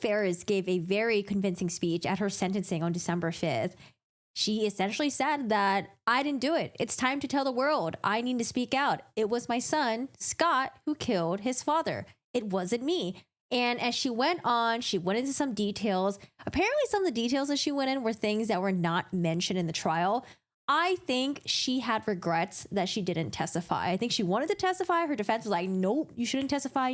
Farris gave a very convincing speech at her sentencing on December 5th. She essentially said that I didn't do it. It's time to tell the world. I need to speak out. It was my son, Scott, who killed his father. It wasn't me. And as she went on, she went into some details. Apparently, some of the details that she went in were things that were not mentioned in the trial. I think she had regrets that she didn't testify. I think she wanted to testify. Her defense was like, nope, you shouldn't testify,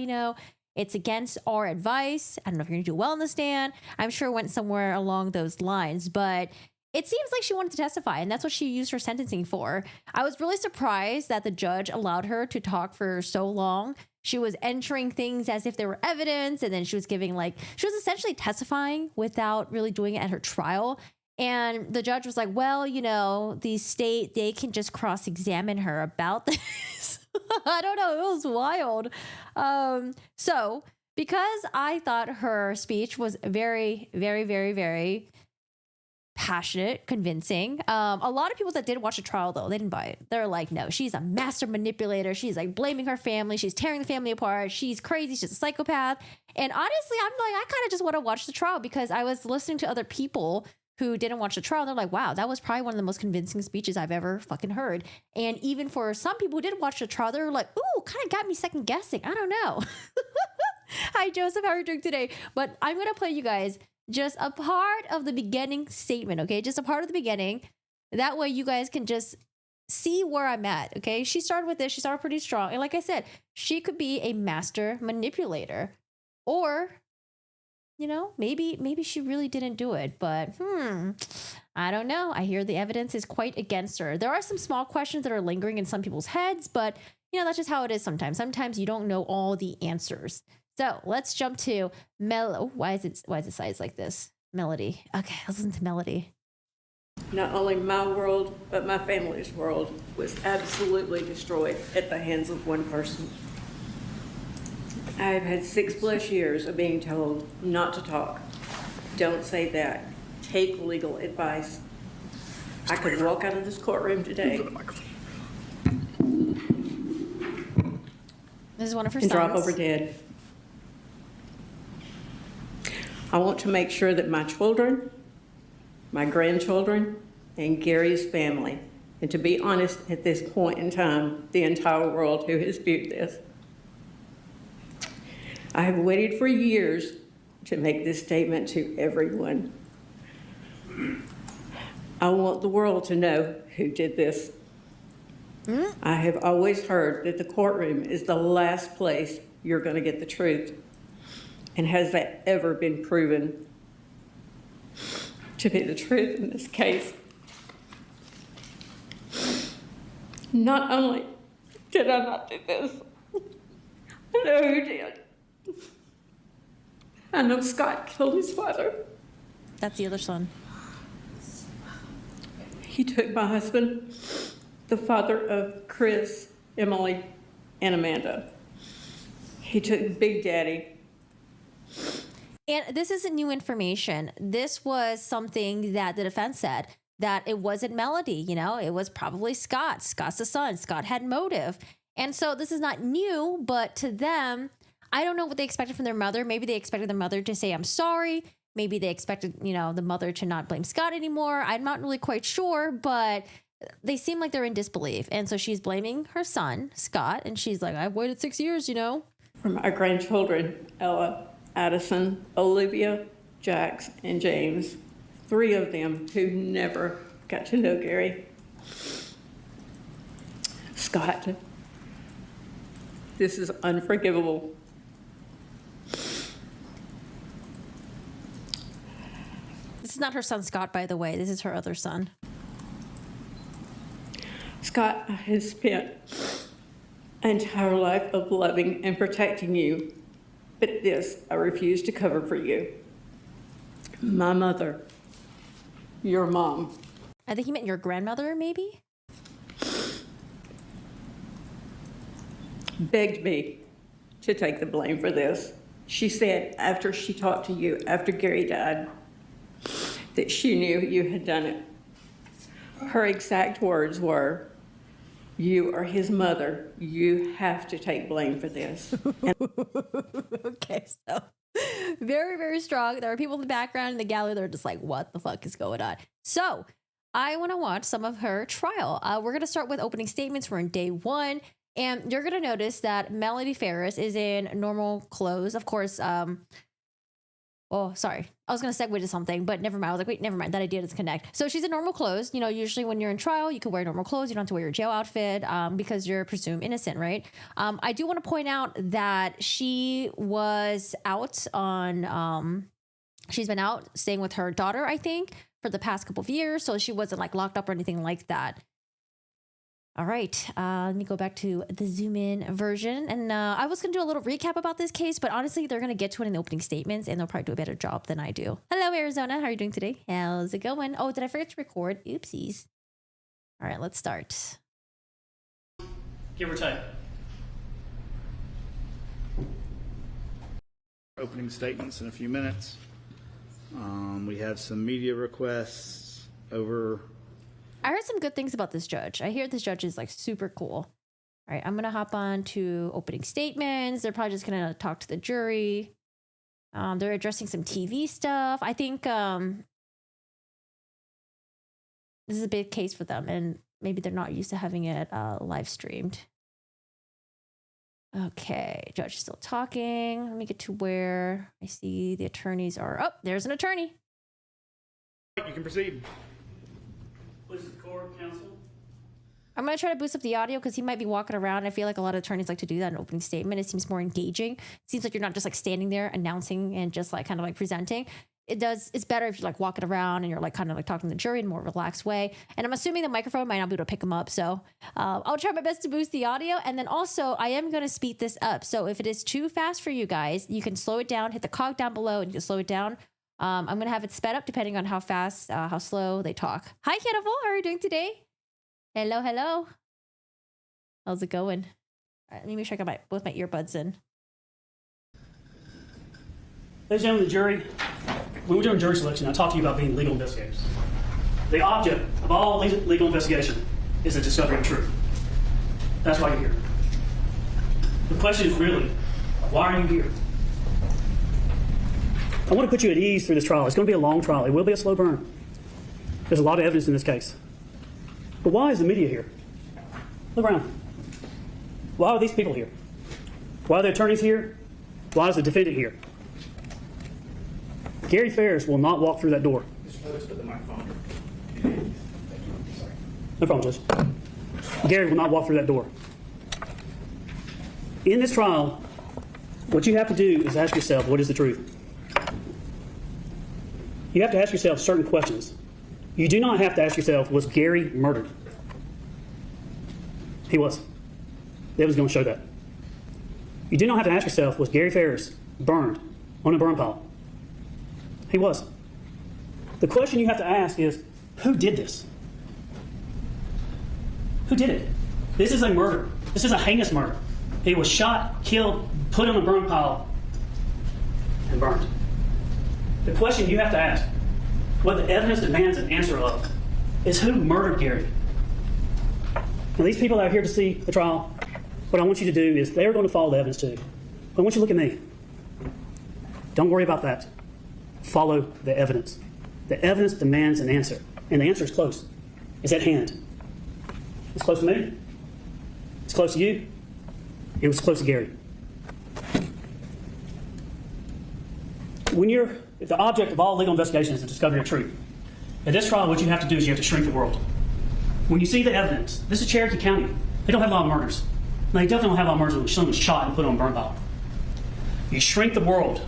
It's against our advice. I don't know if you're going to do well in the stand. I'm sure it went somewhere along those lines, but it seems like she wanted to testify, and that's what she used her sentencing for. I was really surprised that the judge allowed her to talk for so long. She was entering things as if they were evidence, and then she was she was essentially testifying without really doing it at her trial. And the judge was like, well, the state, they can just cross-examine her about this. I don't know. It was wild. So because I thought her speech was very, very, very, very passionate, convincing. A lot of people that did watch the trial, though, they didn't buy it. They're like, no, she's a master manipulator. She's like blaming her family. She's tearing the family apart. She's crazy. She's a psychopath. And honestly, I'm like, I kind of just want to watch the trial because I was listening to other people who didn't watch the trial. They're like, wow, that was probably one of the most convincing speeches I've ever fucking heard. And even for some people who did watch the trial, they were like, ooh, kind of got me second guessing. I don't know. Hi, Joseph. How are you doing today? But I'm going to play you guys just a part of the beginning statement, okay? Just a part of the beginning. That way you guys can just see where I'm at, okay? She started with this. She started pretty strong. And like I said, she could be a master manipulator. Or, maybe she really didn't do it. But, I don't know. I hear the evidence is quite against her. There are some small questions that are lingering in some people's heads. But, that's just how it is sometimes. Sometimes you don't know all the answers. So let's jump to why is it sized like this? Melody. Okay, let's listen to Melody. Not only my world, but my family's world was absolutely destroyed at the hands of one person. I've had 6+ years of being told not to talk. Don't say that. Take legal advice. I could walk out of this courtroom today This is one of her and sons. drop over dead. I want to make sure that my children, my grandchildren, and Gary's family, and to be honest, at this point in time, the entire world who has viewed this. I have waited for years to make this statement to everyone. I want the world to know who did this. I have always heard that the courtroom is the last place you're going to get the truth. And has that ever been proven to be the truth in this case? Not only did I not do this, I know who did. I know Scott killed his father. That's the other son. He took my husband, the father of Chris, Emily, and Amanda. He took Big Daddy. And this isn't new information. This was something that the defense said, that it wasn't Melody, it was probably Scott. Scott's the son. Scott had motive. And so this is not new, but to them, I don't know what they expected from their mother. Maybe they expected their mother to say, I'm sorry. Maybe they expected, the mother to not blame Scott anymore. I'm not really quite sure, but they seem like they're in disbelief. And so she's blaming her son, Scott, and she's like, I've waited 6 years, For my grandchildren, Ella, Addison, Olivia, Jax, and James, 3 of them who never got to know Gary. Scott, this is unforgivable. This is not her son, Scott, by the way. This is her other son. Scott has spent an entire life of loving and protecting you, but this I refuse to cover for you. My mother, your mom. I think he meant your grandmother, maybe? Begged me to take the blame for this. She said after she talked to you, after Gary died, that she knew you had done it. Her exact words were, you are his mother. You have to take blame for this. Okay, so Very, very strong. There are people in the background in the gallery that are just like, what the fuck is going on? So I want to watch some of her trial. We're going to start with opening statements. We're in day 1. And you're going to notice that Melody Farris is in normal clothes. Of course, oh, sorry. I was going to segue to something, but never mind. I was like, wait, never mind. That idea doesn't connect. So she's in normal clothes. You know, usually when you're in trial, you can wear normal clothes. You don't have to wear your jail outfit because you're presumed innocent, right? I do want to point out that she was out on, she's been out staying with her daughter, I think, for the past couple of years. So she wasn't like locked up or anything like that. All right, let me go back to the zoom in version. And I was going to do a little recap about this case, but honestly, they're going to get to it in the opening statements and they'll probably do a better job than I do. Hello, Arizona. How are you doing today? How's it going? Oh, did I forget to record? Oopsies. All right, let's start. Give or take. Opening statements in a few minutes. We have some media requests over. I heard some good things about this judge. I hear this judge is like super cool. All right, I'm going to hop on to opening statements. They're probably just going to talk to the jury. They're addressing some TV stuff. I think this is a big case for them, and maybe they're not used to having it live streamed. Okay, judge is still talking. Let me get to where I see the attorneys are. Oh, there's an attorney. You can proceed. Please, the court, counsel. I'm going to try to boost up the audio because he might be walking around. I feel like a lot of attorneys like to do that in an opening statement. It seems more engaging. It seems like you're not just like standing there announcing and just like kind of like presenting. It's better if you're like walking around and you're like kind of like talking to the jury in a more relaxed way. And I'm assuming the microphone might not be able to pick them up. So I'll try my best to boost the audio. And then also I am going to speed this up. So if it is too fast for you guys, you can slow it down, hit the cog down below and you can slow it down. I'm going to have it sped up depending on how fast, how slow they talk. Hi, Cannibal. How are you doing today? Hello, hello. How's it going? All right, let me make sure I got both my earbuds in. Ladies and gentlemen of the jury, when we're doing jury selection, I talk to you about being legal investigators. The object of all legal investigation is the discovery of truth. That's why you're here. The question is really, why are you here? I want to put you at ease through this trial. It's going to be a long trial. It will be a slow burn. There's a lot of evidence in this case. But why is the media here? Look around. Why are these people here? Why are the attorneys here? Why is the defendant here? Gary Farris will not walk through that door. Put the microphone. No problem, Judge. Gary will not walk through that door. In this trial, what you have to do is ask yourself, what is the truth? You have to ask yourself certain questions. You do not have to ask yourself, was Gary murdered? He was. The evidence is going to show that. You do not have to ask yourself, was Gary Farris burned on a burn pile? He was. The question you have to ask is, who did this? Who did it? This is a murder. This is a heinous murder. He was shot, killed, put on a burn pile, and burned. The question you have to ask, what the evidence demands an answer of, is who murdered Gary? Now, these people out here to see the trial, what I want you to do is they're going to follow the evidence too. But I want you to look at me. Don't worry about that. Follow the evidence. The evidence demands an answer, and the answer is close. It's at hand. It's close to me. It's close to you. It was close to Gary. If the object of all legal investigation is the discovery of truth, at this trial, what you have to do is you have to shrink the world. When you see the evidence, this is Cherokee County. They don't have a lot of murders. They definitely don't have a lot of murders when someone's shot and put on a burn pile. You shrink the world.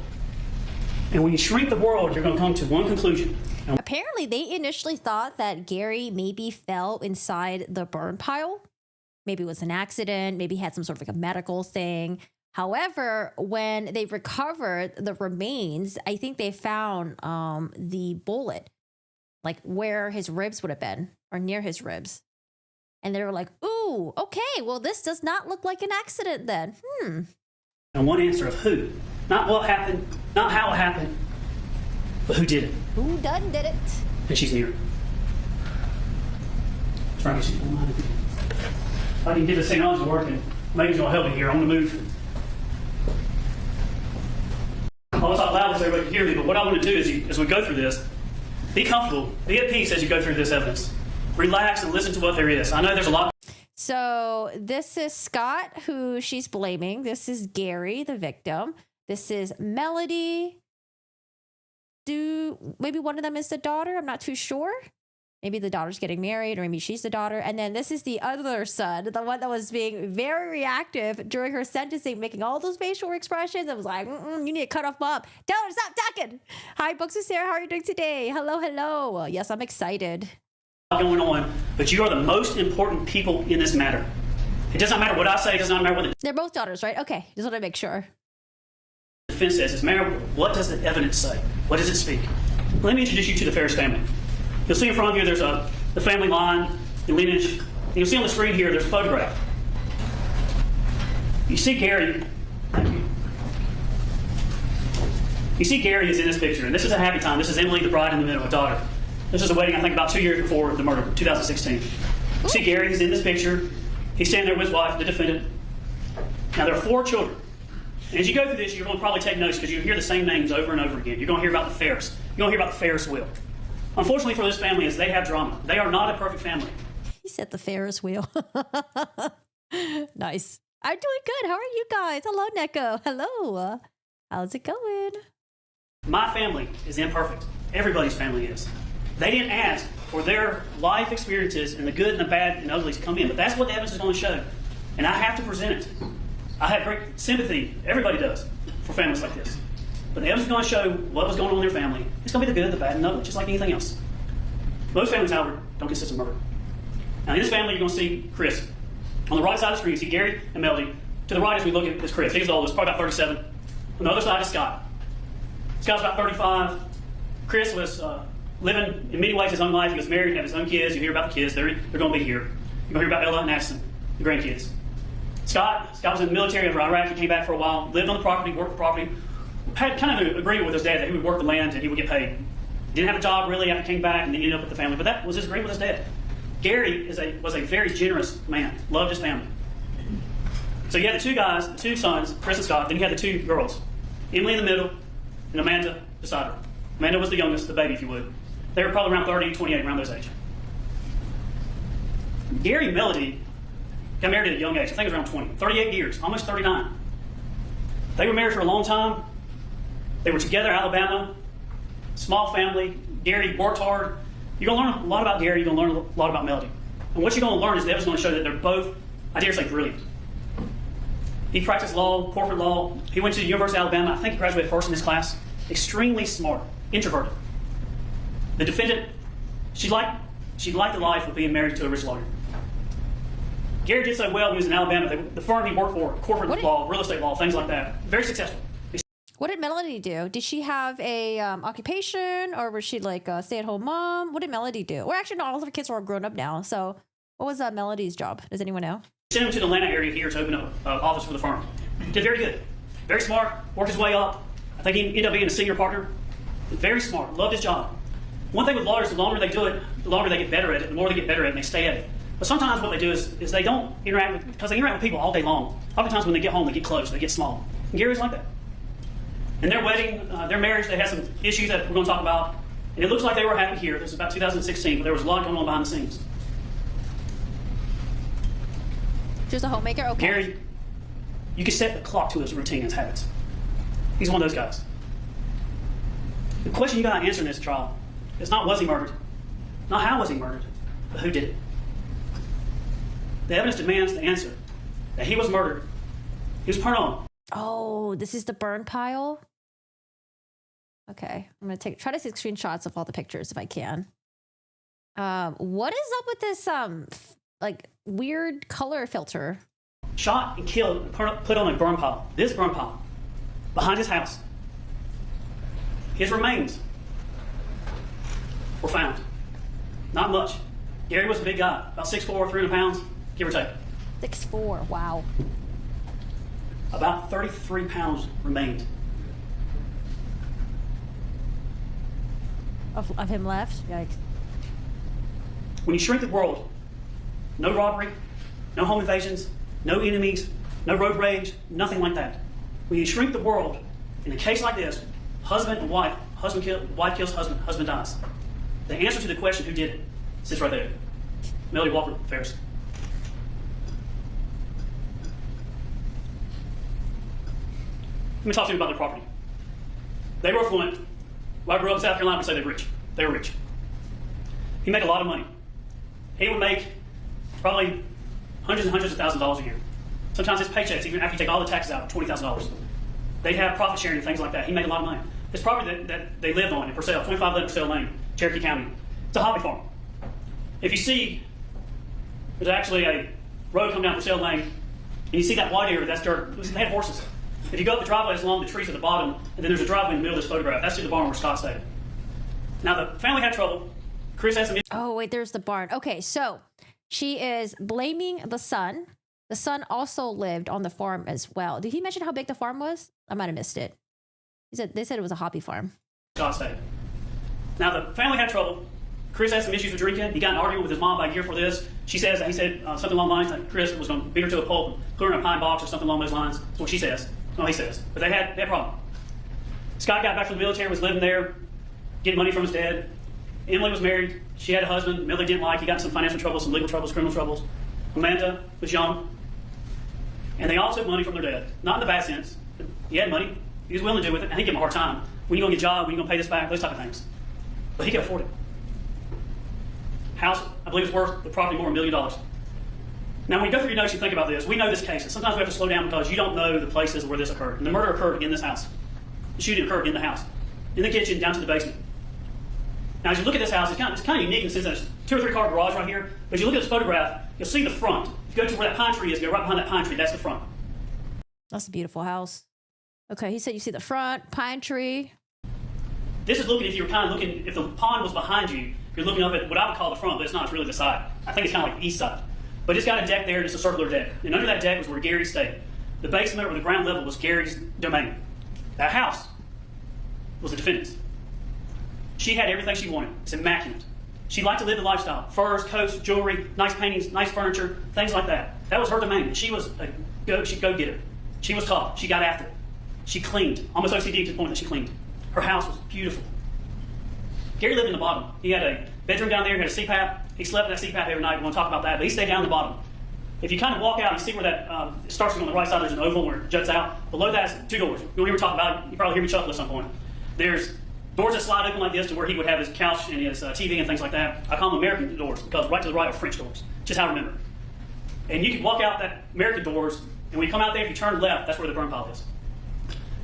And when you shrink the world, you're going to come to one conclusion. Apparently, they initially thought that Gary maybe fell inside the burn pile. Maybe it was an accident. Maybe he had some sort of like a medical thing. However, when they recovered the remains, I think they found the bullet, like where his ribs would have been or near his ribs. And they were like, ooh, okay, well, this does not look like an accident then. And one answer of who. Not what happened, not how it happened, but who did it. Who done did it? And she's near. Frankie, she's behind me. I didn't get this technology working. Maybe it's going to help me here. I'm going to move. I want to talk loud so everybody can hear me, but what I want to do is, as we go through this, be comfortable, be at peace as you go through this evidence. Relax and listen to what there is. I know there's a lot. So this is Scott, who she's blaming. This is Gary, the victim. This is Melody. Maybe one of them is the daughter? I'm not too sure. Maybe the daughter's getting married, or maybe she's the daughter. And then this is the other son, the one that was being very reactive during her sentencing, making all those facial expressions. I was like, you need to cut off mom. Tell her to stop talking. Hi, Books with Sarah. How are you doing today? Hello, hello. Yes, I'm excited. Going on, but you are the most important people in this matter. It does not matter what I say. It does not matter what the They're both daughters, right? Okay, just want to make sure. defense says. It's matter what does the evidence say? What does it speak? Let me introduce you to the Farris family. You'll see in front of you there's the family line, the lineage. And you'll see on the screen here there's a photograph. You see Gary. Thank you. You see Gary is in this picture, and this is a happy time. This is Emily, the bride in the middle, a daughter. This is a wedding, I think, about 2 years before the murder, 2016. You see Gary, he's in this picture. He's standing there with his wife, the defendant. Now, there are 4 children. And as you go through this, you're going to probably take notes because you hear the same names over and over again. You're going to hear about the Farris. You're going to hear about the Farris wheel. Unfortunately for this family is they have drama. They are not a perfect family. He said the Ferris wheel. Nice. I'm doing good. How are you guys? Hello, Neko. Hello. How's it going? My family is imperfect. Everybody's family is. They didn't ask for their life experiences and the good and the bad and ugly to come in, but that's what the evidence is going to show. And I have to present it. I have great sympathy, everybody does, for families like this. But the evidence is going to show what was going on in their family. It's going to be the good, the bad, and the ugly, just like anything else. Most families, however, don't consist of murder. Now, in this family, you're going to see Chris. On the right side of the screen, you see Gary and Melody. To the right, as we look at, is Chris. He's the oldest, probably about 37. On the other side is Scott. Scott's about 35. Chris was living in many ways his own life. He was married, had his own kids. You hear about the kids. They're going to be here. You're going to hear about Ella and Addison, the grandkids. Scott was in the military over Iraq. He came back for a while, lived on the property, worked the property. Had kind of an agreement with his dad that he would work the land and he would get paid. Didn't have a job really after he came back, and then he ended up with the family. But that was his agreement with his dad. Gary was a very generous man. Loved his family. So you had the 2 guys, the 2 sons, Chris and Scott. Then you had the 2 girls, Emily in the middle, and Amanda beside her. Amanda was the youngest, the baby, if you would. They were probably around 30, 28, around those age. Gary and Melody got married at a young age. I think it was around 20. 38 years, almost 39. They were married for a long time. They were together in Alabama. Small family. Gary worked hard. You're going to learn a lot about Gary. You're going to learn a lot about Melody. And what you're going to learn is the evidence going to show that they're both, I dare say, brilliant. He practiced law, corporate law. He went to the University of Alabama. I think he graduated first in his class. Extremely smart, introverted. The defendant, she liked the life of being married to a rich lawyer. Gary did so well when he was in Alabama. The firm he worked for, corporate law, real estate law, things like that. Very successful. What did Melody do? Did she have a occupation, or was she like a stay-at-home mom? What did Melody do? Well, actually, not all of her kids are all grown up now. So what was Melody's job? Does anyone know? Sent him to the Atlanta area here to open up an office for the firm. Did very good. Very smart. Worked his way up. I think he ended up being a senior partner. Very smart. Loved his job. One thing with lawyers, the longer they do it, the longer they get better at it, the more they get better at it, and they stay at it. But sometimes what they do is they don't interact with, because they interact with people all day long. Oftentimes when they get home, they get close, they get small. And Gary's like that. In their wedding, their marriage, they had some issues that we're going to talk about. And it looks like they were happy here. This was about 2016, but there was a lot going on behind the scenes. Just a homemaker? Okay. Gary, you can set the clock to his routine, his habits. He's one of those guys. The question you got to answer in this trial is not was he murdered, not how was he murdered, but who did it. The evidence demands the answer that he was murdered. He was turned on. Oh, this is the burn pile? Okay, I'm going to try to take screenshots of all the pictures if I can. What is up with this, like, weird color filter? Shot and killed and put on a burn pile. This burn pile. Behind his house. His remains were found. Not much. Gary was a big guy. About 6'4", 300 pounds, give or take. 6'4", wow. About 33 pounds remained. Of him left? Yikes. When you shrink the world, no robbery, no home invasions, no enemies, no road rage, nothing like that. When you shrink the world In a case like this, husband and wife, wife kills husband, husband dies. The answer to the question, who did it, sits right there. Melody Walker Farris. Let me talk to you about their property. They were affluent. When I grew up in South Carolina, we say they were rich. They were rich. He made a lot of money. He would make probably hundreds and hundreds of thousands of dollars a year. Sometimes his paychecks, even after you take all the taxes out, $20,000. They'd have profit sharing and things like that. He made a lot of money. This property that they lived on in Purcell, 2511 Purcell Lane, Cherokee County, it's a hobby farm. If you see, there's actually a road coming down Purcell Lane, and you see that white area, that's dirt. They had horses. If you go up the driveway, it's along the trees at the bottom, and then there's a driveway in the middle of this photograph. That's to the barn where Scott stayed. Now, the family had trouble. Chris had some issues. Oh, wait, there's the barn. Okay, so she is blaming the son. The son also lived on the farm as well. Did he mention how big the farm was? I might have missed it. They said it was a hobby farm. Scott stayed. Now, the family had trouble. Chris had some issues with drinking. He got in an argument with his mom about a year for this. He said something along the lines that Chris was going to beat her to a pulp and put her in a pine box or something along those lines. That's what she says. No, he says. But they had a problem. Scott got back from the military, was living there, getting money from his dad. Emily was married. She had a husband. Millie didn't like. He got in some financial troubles, some legal troubles, criminal troubles. Amanda was young. And they all took money from their dad. Not in the bad sense. He had money. He was willing to do with it. And he gave him a hard time. When you going to get a job? When you going to pay this back? Those type of things. But he could afford it. House, I believe, is worth the property more than $1 million. Now, when you go through your notes, you think about this. We know this case, and sometimes we have to slow down because you don't know the places where this occurred. And the murder occurred in this house. The shooting occurred in the house, in the kitchen, down to the basement. Now, as you look at this house, it's kind of unique in the sense that there's 2 or 3 car garage right here. But as you look at this photograph, you'll see the front. If you go to where that pine tree is, go right behind that pine tree. That's the front. That's a beautiful house. Okay, he said you see the front, pine tree. This is looking, if you were kind of looking, if the pond was behind you, you're looking up at what I would call the front, but it's not, it's really the side. I think it's kind of like the east side. But it's got a deck there, and it's a circular deck. And under that deck was where Gary stayed. The basement or the ground level was Gary's domain. That house was the defendant's. She had everything she wanted. It's immaculate. She liked to live the lifestyle. Furs, coats, jewelry, nice paintings, nice furniture, things like that. That was her domain. She was a go-getter. She was tough. She got after it. She cleaned. Almost OCD to the point that she cleaned. Her house was beautiful. Gary lived in the bottom. He had a bedroom down there. He had a CPAP. He slept in that CPAP every night. We won't talk about that, but he stayed down in the bottom. If you kind of walk out, you see where that it starts on the right side. There's an oval where it juts out. Below that is 2 doors. You'll hear me talk about it. You probably hear me chuckle at some point. There's doors that slide open like this to where he would have his couch and his TV and things like that. I call them American doors because right to the right are French doors. Just how I remember. And you can walk out that American doors, and when you come out there, if you turn left, that's where the burn pile is.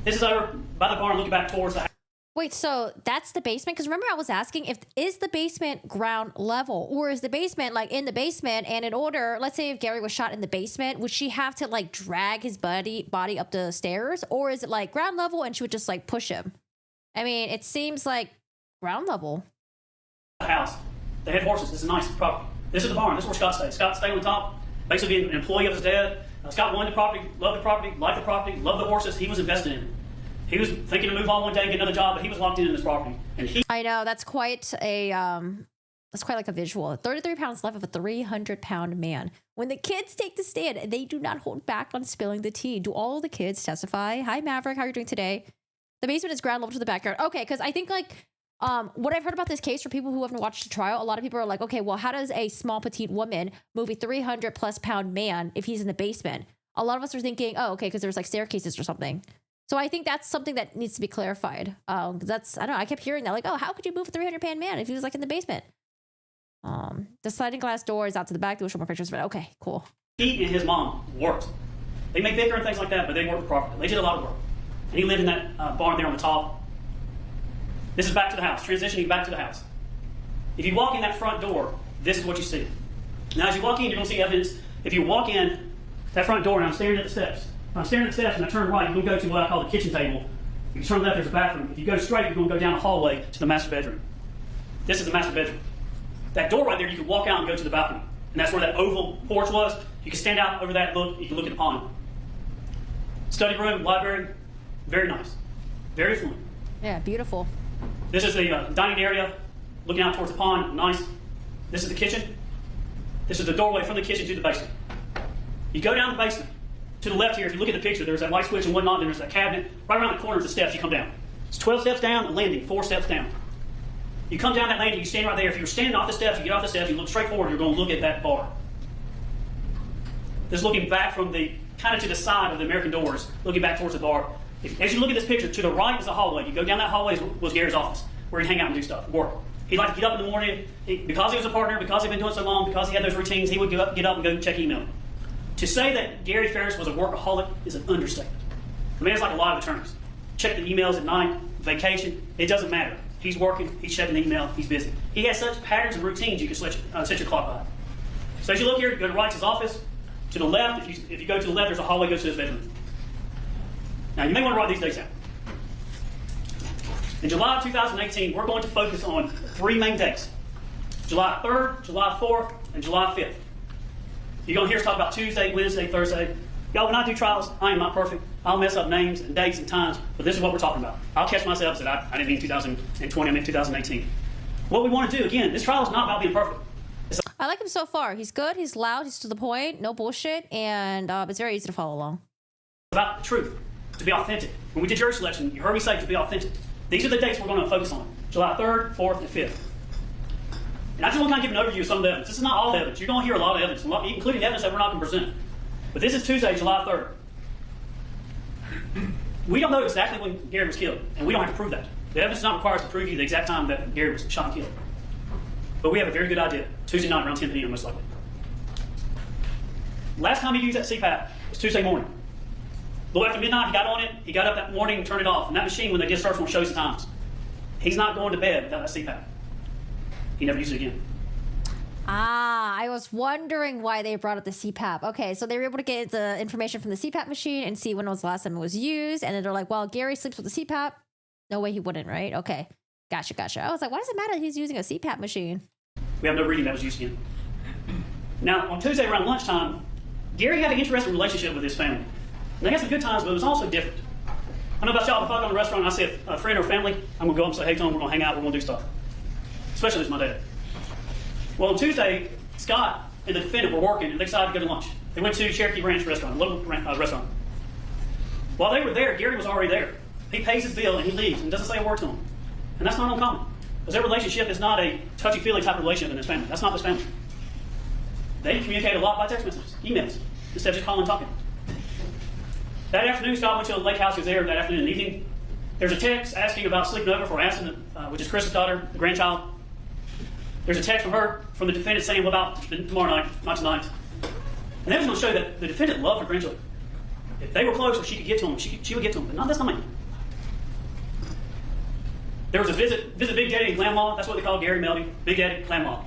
This is over by the barn looking back towards the house. Wait, so that's the basement? Because remember I was asking is the basement ground level, or is the basement like in the basement, and in order, let's say if Gary was shot in the basement, would she have to like drag his body up the stairs, or is it like ground level and she would just like push him? I mean, it seems like ground level. The house. They had horses. This is a nice property. This is the barn. This is where Scott stayed. Scott stayed on the top, basically being an employee of his dad. Scott wanted the property, liked the property, loved the horses. He was invested in it. He was thinking to move on one day and get another job, but he was locked in this property. And I know, that's quite like a visual. 33 pounds left of a 300-pound man. When the kids take the stand, they do not hold back on spilling the tea. Do all the kids testify? Hi, Maverick. How are you doing today? The basement is ground level to the backyard. Okay, because I think like what I've heard about this case for people who haven't watched the trial, a lot of people are like, okay, well, how does a small petite woman move a 300+ pound man if he's in the basement? A lot of us are thinking, oh, okay, because there's like staircases or something. So I think that's something that needs to be clarified. That's, I don't know, I kept hearing that, like, oh, how could you move a 300-pound man if he was like in the basement? The sliding glass door is out to the back. We'll show more pictures, but okay, cool. He and his mom worked. They made bicker and things like that, but they worked properly. They did a lot of work. And he lived in that barn there on the top. This is back to the house, transitioning back to the house. If you walk in that front door, this is what you see. Now, as you walk in, you're going to see evidence. If you walk in that front door, and I'm staring at the steps. When I'm staring at the steps and I turn right, you're going to go to what I call the kitchen table. If you turn left, there's a bathroom. If you go straight, you're going to go down the hallway to the master bedroom. This is the master bedroom. That door right there, you can walk out and go to the balcony. And that's where that oval porch was. You can stand out over that and look. You can look at the pond. Study room, library, very nice. Very fluent. Yeah, beautiful. This is the dining area, looking out towards the pond, nice. This is the kitchen. This is the doorway from the kitchen to the basement. You go down the basement to the left here, if you look at the picture, there's that light switch and whatnot, and there's that cabinet. Right around the corner is the steps you come down. It's 12 steps down, a landing, 4 steps down. You come down that landing, you stand right there. If you're standing off the steps, you get off the steps, you look straight forward, you're going to look at that bar. This is looking back from the, kind of to the side of the American doors, looking back towards the bar. As you look at this picture, to the right is the hallway. You go down that hallway was Gary's office, where he'd hang out and do stuff, work. He'd like to get up in the morning, because he was a partner, because he'd been doing it so long, because he had those routines, he would get up and go check email. To say that Gary Farris was a workaholic is an understatement. The man's like a lot of attorneys. Check the emails at night, vacation, it doesn't matter. He's working, he's checking the email, he's busy. He has such patterns and routines you can set your clock by. So as you look here, go to right to his office. To the left, if you go to the left, there's a hallway that goes to his bedroom. Now, you may want to write these dates down. In July of 2018, we're going to focus on 3 main dates. July 3rd, July 4th, and July 5th. You're going to hear us talk about Tuesday, Wednesday, Thursday. Y'all, when I do trials, I am not perfect. I'll mess up names and dates and times, but this is what we're talking about. I'll catch myself and say, I didn't mean 2020, I meant 2018. What we want to do, again, this trial is not about being perfect. I like him so far. He's good, he's loud, he's to the point, no bullshit, and it's very easy to follow along. It's about the truth, to be authentic. When we did jury selection, you heard me say to be authentic. These are the dates we're going to focus on, July 3rd, 4th, and 5th. And I just want to kind of give an overview of some of the evidence. This is not all the evidence. You're going to hear a lot of evidence, including evidence that we're not going to present. But this is Tuesday, July 3rd. We don't know exactly when Gary was killed, and we don't have to prove that. The evidence is not required to prove you the exact time that Gary was shot and killed. But we have a very good idea. Tuesday night around 10 p.m. most likely. Last time he used that CPAP was Tuesday morning. A little after midnight, he got on it. He got up that morning and turned it off. And that machine, when they did search, one shows the times. He's not going to bed without that CPAP. He never used it again. Ah, I was wondering why they brought up the CPAP. Okay, so they were able to get the information from the CPAP machine and see when was the last time it was used. And then they're like, well, Gary sleeps with the CPAP. No way he wouldn't, right? Okay. Gotcha. I was like, why does it matter that he's using a CPAP machine? We have no reading that was used again. Now, on Tuesday around lunchtime, Gary had an interesting relationship with his family. And they had some good times, but it was also different. I don't know about y'all, if I go to a restaurant and I see a friend or family, I'm going to go up and say, hey, Tom, we're going to hang out, we're going to do stuff. Especially if it's my dad. Well, on Tuesday, Scott and the defendant were working, and they decided to go to lunch. They went to Cherokee Ranch restaurant, a local restaurant. While they were there, Gary was already there. He pays his bill, and he leaves, and doesn't say a word to him. And that's not uncommon. Because their relationship is not a touchy-feely type of relationship in this family. That's not this family. They communicate a lot by text messages, emails, instead of just calling and talking. That afternoon, Scott went to a lake house. He was there that afternoon and evening. There's a text asking about sleeping over for Aston, which is Chris's daughter, the grandchild. There's a text from her, from the defendant, saying, well, about tomorrow night, not tonight. And that was going to show that the defendant loved her grandchildren. If they were close or she could get to them, she would get to them, but not this time. There was a visit Big Daddy and Grandma. That's what they call Gary Melby, Big Daddy, Grandma.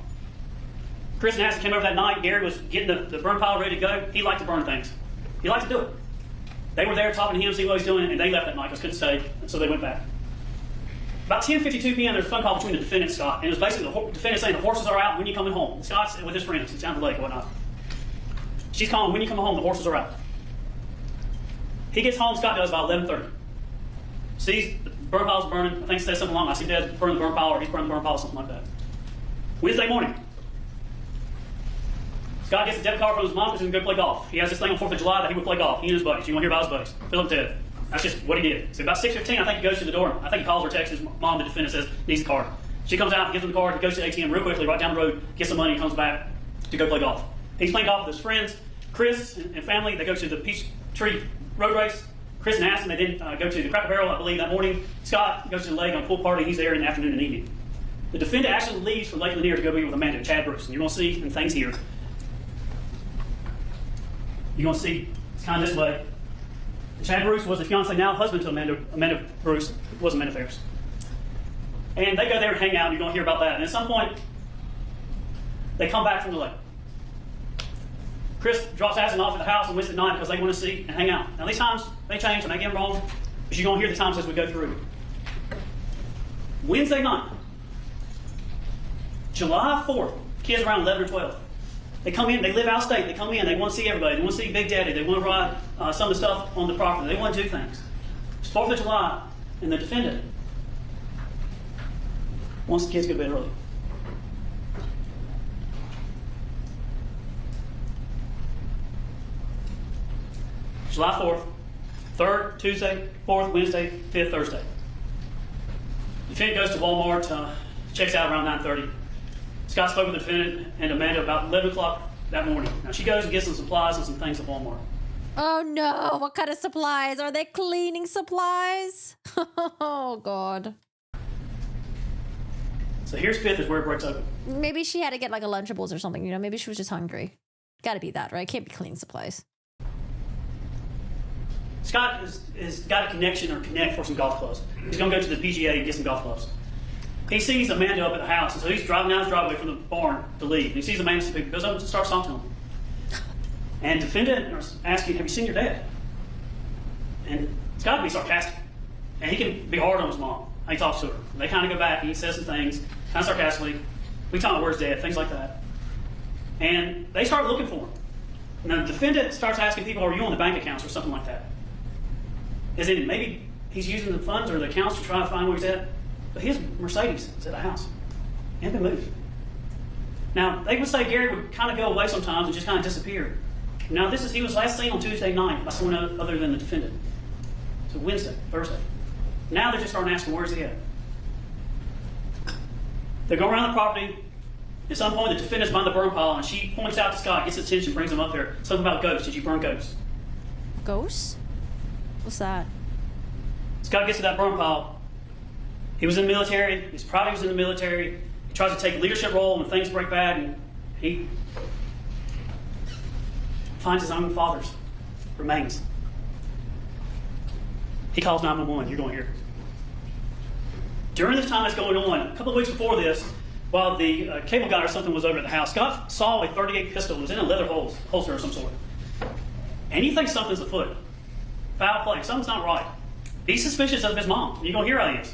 Chris and Aston came over that night. Gary was getting the burn pile ready to go. He liked to burn things. He liked to do it. They were there talking to him, seeing what he was doing, and they left that night because couldn't stay, and so they went back. About 10:52 p.m., there's a phone call between the defendant and Scott, and it was basically the defendant saying, the horses are out, when you coming home? Scott's with his friends, it's down the lake and whatnot. She's calling, when you come home, the horses are out. He gets home, Scott does, about 11:30. Sees the burn pile's burning, I think it says something along, I see Dad's burning the burn pile, or he's burning the burn pile, something like that. Wednesday morning, Scott gets a debit card from his mom because he's going to go play golf. He has this thing on 4th of July that he would play golf, he and his buddies. You want to hear about his buddies, Philip and Ted. That's just what he did. So about 6:15, I think he goes to the door. I think he calls or texts his mom, the defendant, says, needs the card. She comes out, gives him the card, he goes to the ATM real quickly, right down the road, gets the money, and comes back to go play golf. He's playing golf with his friends, Chris and family. They go to the Peach Tree road race. Chris and Aston, they didn't go to the Cracker Barrel, I believe, that morning. Scott goes to the lake on a pool party. He's there in the afternoon and evening. The defendant actually leaves for Lake Lanier to go be with Amanda, Chad Bruce. And you're going to see some things here. You're going to see it's kind of this way. Chad Bruce was the fiance, now husband to Amanda Bruce, was Amanda Farris. And they go there and hang out, and you're going to hear about that. And at some point, they come back from the lake. Chris drops Aston off at the house on Wednesday night because they want to see and hang out. Now, these times, they change, and I get them wrong, but you're going to hear the times as we go through. Wednesday night, July 4th, kids around 11 or 12. They come in, they live out of state, they come in, they want to see everybody, they want to see Big Daddy, they want to ride some of the stuff on the property, they want to do things. It's 4th of July, and the defendant wants the kids to go to bed early. July 4th, 3rd, Tuesday, 4th, Wednesday, 5th, Thursday. The defendant goes to Walmart, checks out around 9:30. Scott spoke with the defendant and Amanda about 11 o'clock that morning. Now she goes and gets some supplies and some things at Walmart. Oh no, what kind of supplies? Are they cleaning supplies? Oh God. So here's 5th is where it breaks open. Maybe she had to get like a Lunchables or something, you know, maybe she was just hungry. Gotta be that, right? Can't be cleaning supplies. Scott has got a connection or connect for some golf clubs. He's going to go to the PGA and get some golf clubs. He sees Amanda up at the house, and so he's driving down his driveway from the barn to leave. And he sees Amanda, he goes up and starts talking to him. And defendant is asking, have you seen your dad? And it's got to be sarcastic. And he can be hard on his mom. He talks to her. And they kind of go back, and he says some things, kind of sarcastically. We talk about where's dad, things like that. And they start looking for him. And the defendant starts asking people, are you on the bank accounts or something like that? As in, maybe he's using the funds or the accounts to try to find where he's at. But his Mercedes is at the house. It had been moved. Now, they would say Gary would kind of go away sometimes and just kind of disappear. Now, he was last seen on Tuesday night by someone other than the defendant. So Wednesday, Thursday. Now they're just starting asking, where's he at? They go around the property. At some point, the defendant's behind the burn pile, and she points out to Scott, gets his attention, brings him up there. Something about ghosts. Did you burn ghosts? Ghosts? What's that? Scott gets to that burn pile. He was in the military. He's proud he was in the military. He tries to take a leadership role when things break bad, and he finds his own father's remains. He calls 911. You're going to hear. During this time that's going on, a couple of weeks before this, while the cable guy or something was over at the house, Scott saw a .38 pistol. It was in a leather holster of some sort. And he thinks something's afoot. Foul play. Something's not right. He's suspicious of his mom. You're going to hear how he is.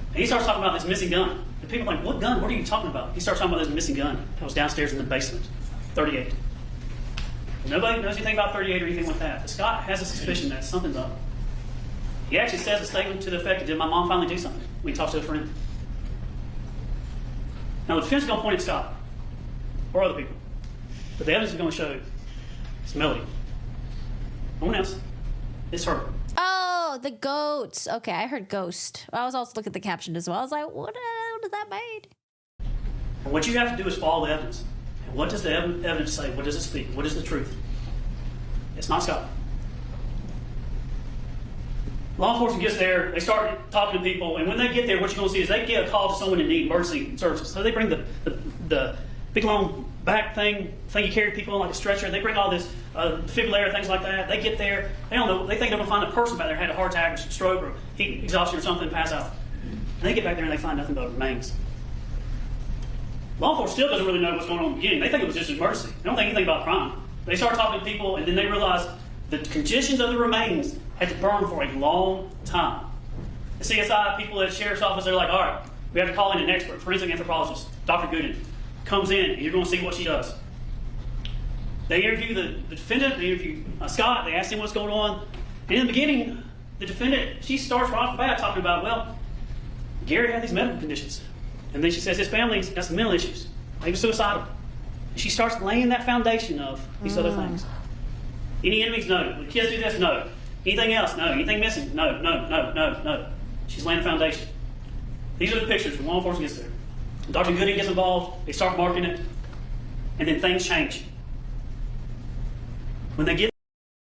And he starts talking about this missing gun. And people are like, what gun? What are you talking about? He starts talking about this missing gun that was downstairs in the basement. 38. Nobody knows anything about 38 or anything like that. But Scott has a suspicion that something's up. He actually says a statement to the effect of, did my mom finally do something? When he talks to a friend. Now, the defense is going to point at Scott or other people. But the evidence is going to show it's Melody. No one else. It's her. Oh, the goats. Okay, I heard ghost. I was also looking at the caption as well. I was like, what the hell does that mean? And what you have to do is follow the evidence. And what does the evidence say? What does it speak? What is the truth? It's not Scott. Law enforcement gets there, they start talking to people, and when they get there, what you're going to see is they get a call to someone in need, emergency services. So they bring the big long back thing you carry people on like a stretcher. They bring all this defibrillator, things like that. They get there, they don't know, they think they're going to find a person back there who had a heart attack or stroke or heat exhaustion or something, pass out. And they get back there and they find nothing but remains. Law enforcement still doesn't really know what's going on in the beginning. They think it was just an emergency. They don't think anything about crime. They start talking to people, and then they realize the conditions of the remains had to burn for a long time. The CSI people at the sheriff's office, they're like, all right, we have to call in an expert, forensic anthropologist, Dr. Gooden, comes in, and you're going to see what she does. They interview the defendant, they interview Scott, they ask him what's going on. And in the beginning, the defendant, she starts right off the bat talking about, well, Gary had these medical conditions. And then she says his family's got some mental issues. He was suicidal. And she starts laying that foundation of these other things. Any enemies? No. Would kids do this? No. Anything else? No. Anything missing? No, no, no, no, no. She's laying the foundation. These are the pictures when law enforcement gets there. Dr. Gooding gets involved. They start marking it. And then things change. When they get...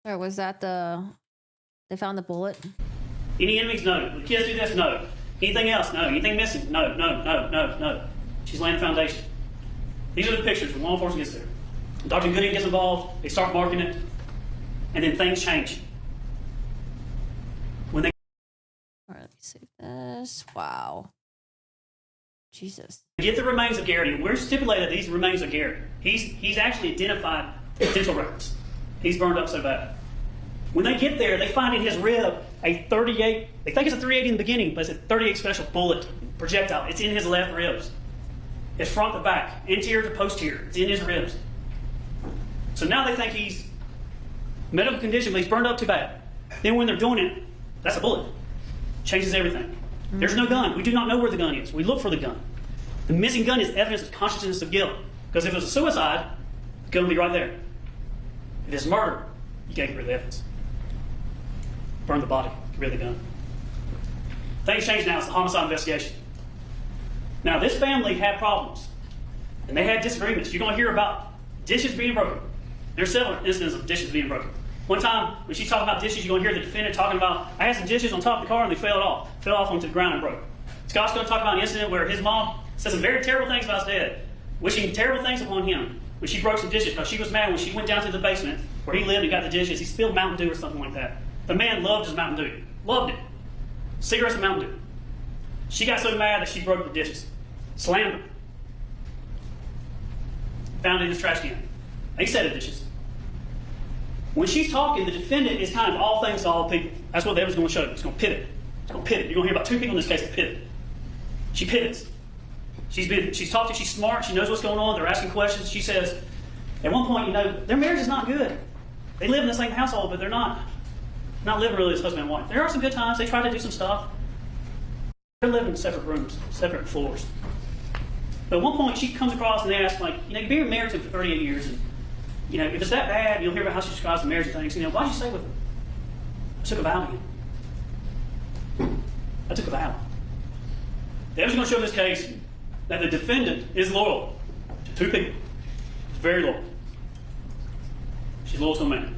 Or was that they found the bullet? Any enemies? No. Would kids do this? No. Anything else? No. Anything missing? No, no, no, no, no. She's laying the foundation. These are the pictures when law enforcement gets there. Dr. Gooding gets involved. They start marking it. And then things change. When they All right, let me see this. Wow. Jesus. get the remains of Gary, and we're stipulated these remains of Gary. He's actually identified dental records. He's burned up so bad. When they get there, they find in his rib a 38. They think it's a 38 in the beginning, but it's a 38 special bullet projectile. It's in his left ribs. It's front to back, anterior to posterior. It's in his ribs. So now they think he's medical condition, but he's burned up too bad. Then when they're doing it, that's a bullet. Changes everything. There's no gun. We do not know where the gun is. We look for the gun. The missing gun is evidence of consciousness of guilt. Because if it was a suicide, the gun would be right there. If it's murder, You can't get rid of the evidence. Burn the body, get rid of the gun. Things changed now. It's a homicide investigation. Now, this family had problems, and they had disagreements. You're going to hear about dishes being broken. There's several incidents of dishes being broken. One time, when she's talking about dishes, you're going to hear the defendant talking about, I had some dishes on top of the car and they fell off onto the ground and broke. Scott's going to talk about an incident where his mom said some very terrible things about his dad, wishing terrible things upon him when she broke some dishes because she was mad when she went down to the basement where he lived and got the dishes. He spilled Mountain Dew or something like that. The man loved his Mountain Dew. Loved it. Cigarettes and Mountain Dew. She got so mad that she broke the dishes. Slammed them. Found it in his trash can. They set of dishes. When she's talking, the defendant is kind of all things to all people. That's what the evidence is going to show you. It's going to pivot. It's going to pivot. You're going to hear about two people in this case that pivot. She pivots. She's talking, she's smart, she knows what's going on, they're asking questions. She says, at one point, their marriage is not good. They live in the same household, but they're not living really as husband and wife. There are some good times, they try to do some stuff. They're living in separate rooms, separate floors. But at one point, she comes across and they ask, you've been married to him for 38 years, and, if it's that bad, you'll hear about how she describes the marriage and things. Why'd you stay with him? I took a vow to him. I took a vow. The evidence is going to show in this case that the defendant is loyal to two people. She's very loyal. She's loyal to a man.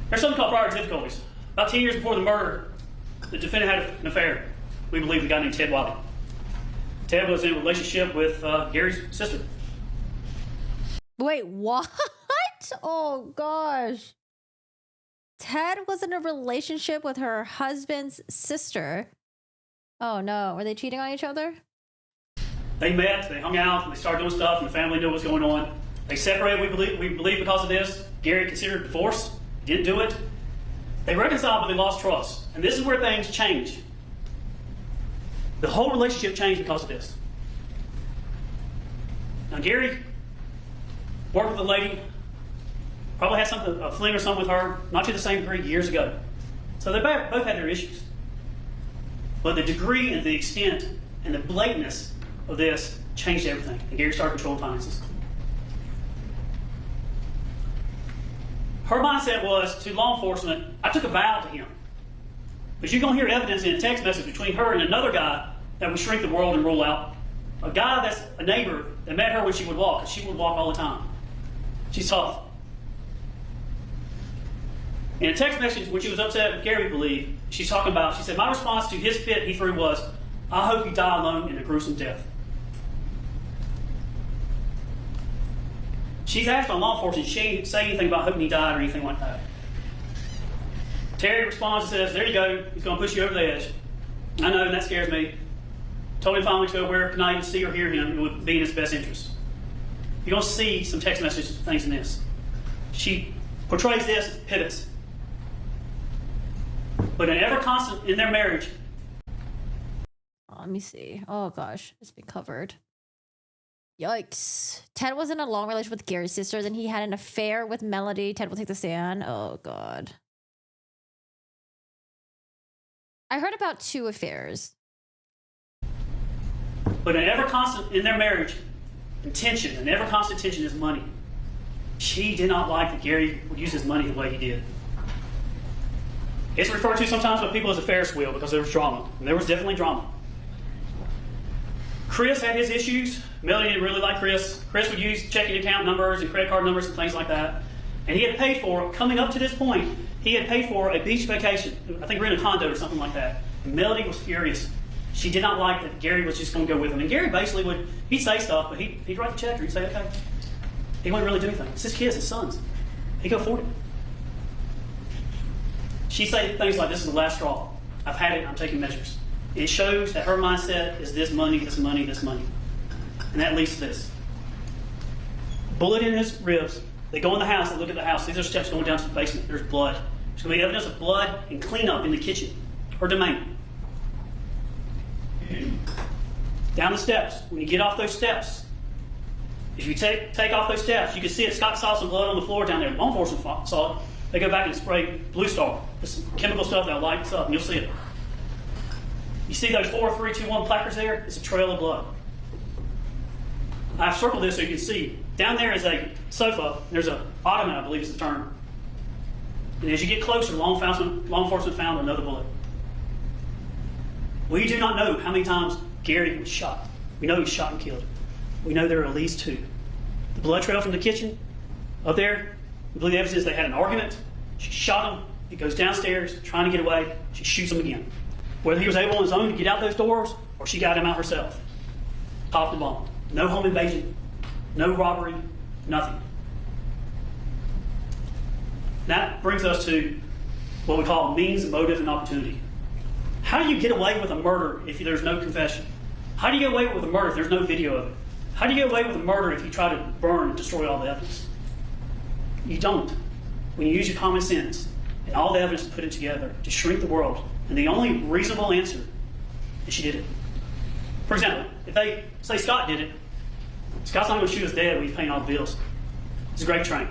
There's something called prior difficulties. About 10 years before the murder, the defendant had an affair. We believe a guy named Ted Wiley. Ted was in a relationship with Gary's sister. Wait, what? Oh, gosh. Ted was in a relationship with her husband's sister. Oh, no. Were they cheating on each other? They met, they hung out, and they started doing stuff, and the family knew what was going on. They separated, we believe because of this. Gary considered divorce, didn't do it. They reconciled, but they lost trust. And this is where things change. The whole relationship changed because of this. Now, Gary worked with a lady, probably had a fling or something with her, not to the same degree, years ago. So they both had their issues. But the degree and the extent and the blatantness of this changed everything. And Gary started controlling finances. Her mindset was to law enforcement, I took a vow to him. But you're going to hear evidence in a text message between her and another guy that would shrink the world and rule out. A guy that's a neighbor that met her when she would walk, because she would walk all the time. She's tough. In a text message, when she was upset with Gary, we believe, she said, my response to his fit he threw was, I hope you die alone in a gruesome death. She's asked by law enforcement, she didn't say anything about hoping he died or anything like that. Terry responds and says, there you go, he's going to push you over the edge. I know, and that scares me. Told him finally to go where can I even see or hear him, it would be in his best interest. You're going to see some text messages and things in this. She portrays this, pivots. But an ever constant in their marriage. Let me see. Oh gosh, it's been covered. Yikes. Ted was in a long relationship with Gary's sister, then he had an affair with Melody. Ted will take the stand. Oh god. I heard about 2 affairs. But an ever constant in their marriage, tension, an ever constant tension is money. She did not like that Gary would use his money the way he did. It's referred to sometimes by people as a Ferris wheel because there was drama. And there was definitely drama. Chris had his issues. Melody didn't really like Chris. Chris would use checking account numbers and credit card numbers and things like that. And he had paid for, coming up to this point, he had paid for a beach vacation. I think we were in a condo or something like that. And Melody was furious. She did not like that Gary was just going to go with him. And Gary basically he'd say stuff, but he'd write the check or he'd say, okay. He wouldn't really do anything. It's his kids, his sons. He could afford it. She'd say things like, this is the last straw. I've had it, I'm taking measures. It shows that her mindset is this money, this money, this money. And that leads to this. Bullet in his ribs. They go in the house, they look at the house. These are steps going down to the basement. There's blood. There's going to be evidence of blood and cleanup in the kitchen. Her domain. Down the steps. When you get off those steps, if you take off those steps, you can see it. Scott saw some blood on the floor down there. Law enforcement saw it. They go back and spray Blue Star. This chemical stuff that lights up, and you'll see it. You see those 4, 3, 2, 1 placards there? It's a trail of blood. I've circled this so you can see. Down there is a sofa. There's an ottoman, I believe is the term. And as you get closer, law enforcement found another bullet. We do not know how many times Gary was shot. We know he was shot and killed. We know there are at least 2. The blood trail from the kitchen up there, we believe the evidence is they had an argument. She shot him. He goes downstairs, trying to get away. She shoots him again. Whether he was able on his own to get out those doors or she got him out herself. Popped and bombed. No home invasion, no robbery, nothing. That brings us to what we call means, motive, and opportunity. How do you get away with a murder if there's no confession? How do you get away with a murder if there's no video of it? How do you get away with a murder if you try to burn and destroy all the evidence? You don't. When you use your common sense and all the evidence to put it together to shrink the world, and the only reasonable answer is she did it. For example, if they say Scott did it, Scott's not going to shoot us dead when he's paying all the bills. He's a great train.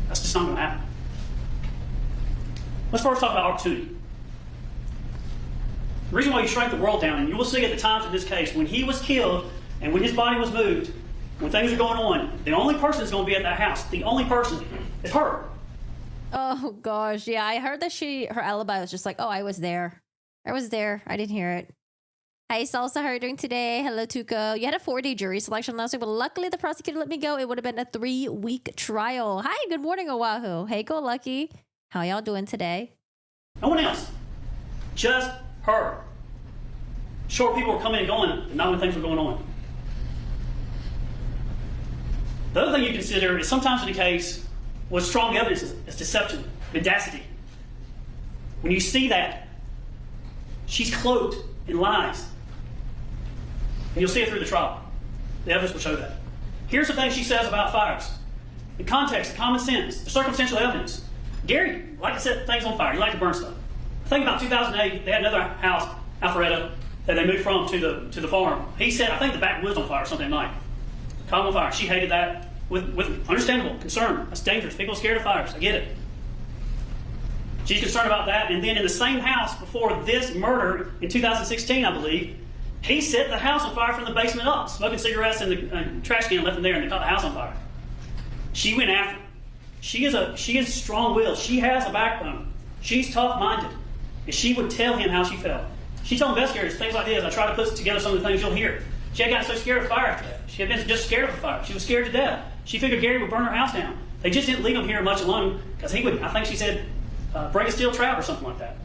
That's just not going to happen. Let's first talk about opportunity. The reason why you shrank the world down, and you will see at the times in this case, when he was killed and when his body was moved, when things are going on, the only person that's going to be at that house, the only person, is her. Oh gosh, yeah, I heard that her alibi was just like, oh, I was there. I was there. I didn't hear it. Hi, Salsa. How are you doing today? Hello, Tuco. You had a 4-day jury selection last week, but luckily the prosecutor let me go. It would have been a 3-week trial. Hi, good morning, Oahu. Hey, go Lucky. How y'all doing today? No one else. Just her. Sure, people were coming and going, but not when things were going on. The other thing you consider is sometimes in the case, with strong evidence is deception, mendacity. When you see that, she's cloaked in lies. And you'll see it through the trial. The evidence will show that. Here's the thing she says about Farris. The context, the common sense, the circumstantial evidence. Gary liked to set things on fire. He liked to burn stuff. I think about 2008, they had another house, Alpharetta, that they moved from to the farm. He said, I think the back was on fire or something at night. Caught on fire. She hated that with understandable concern. That's dangerous. People are scared of fires. I get it. She's concerned about that. And then in the same house before this murder in 2016, I believe, he set the house on fire from the basement up, smoking cigarettes in the trash can, left them there, and they caught the house on fire. She went after him. She is strong-willed. She has a backbone. She's tough-minded. And she would tell him how she felt. She told investigators things like this. I tried to put together some of the things you'll hear. She had gotten so scared of fire after that. She had been just scared of the fire. She was scared to death. She figured Gary would burn her house down. They just didn't leave him here much alone because he would, I think she said, break a steel trap or something like that.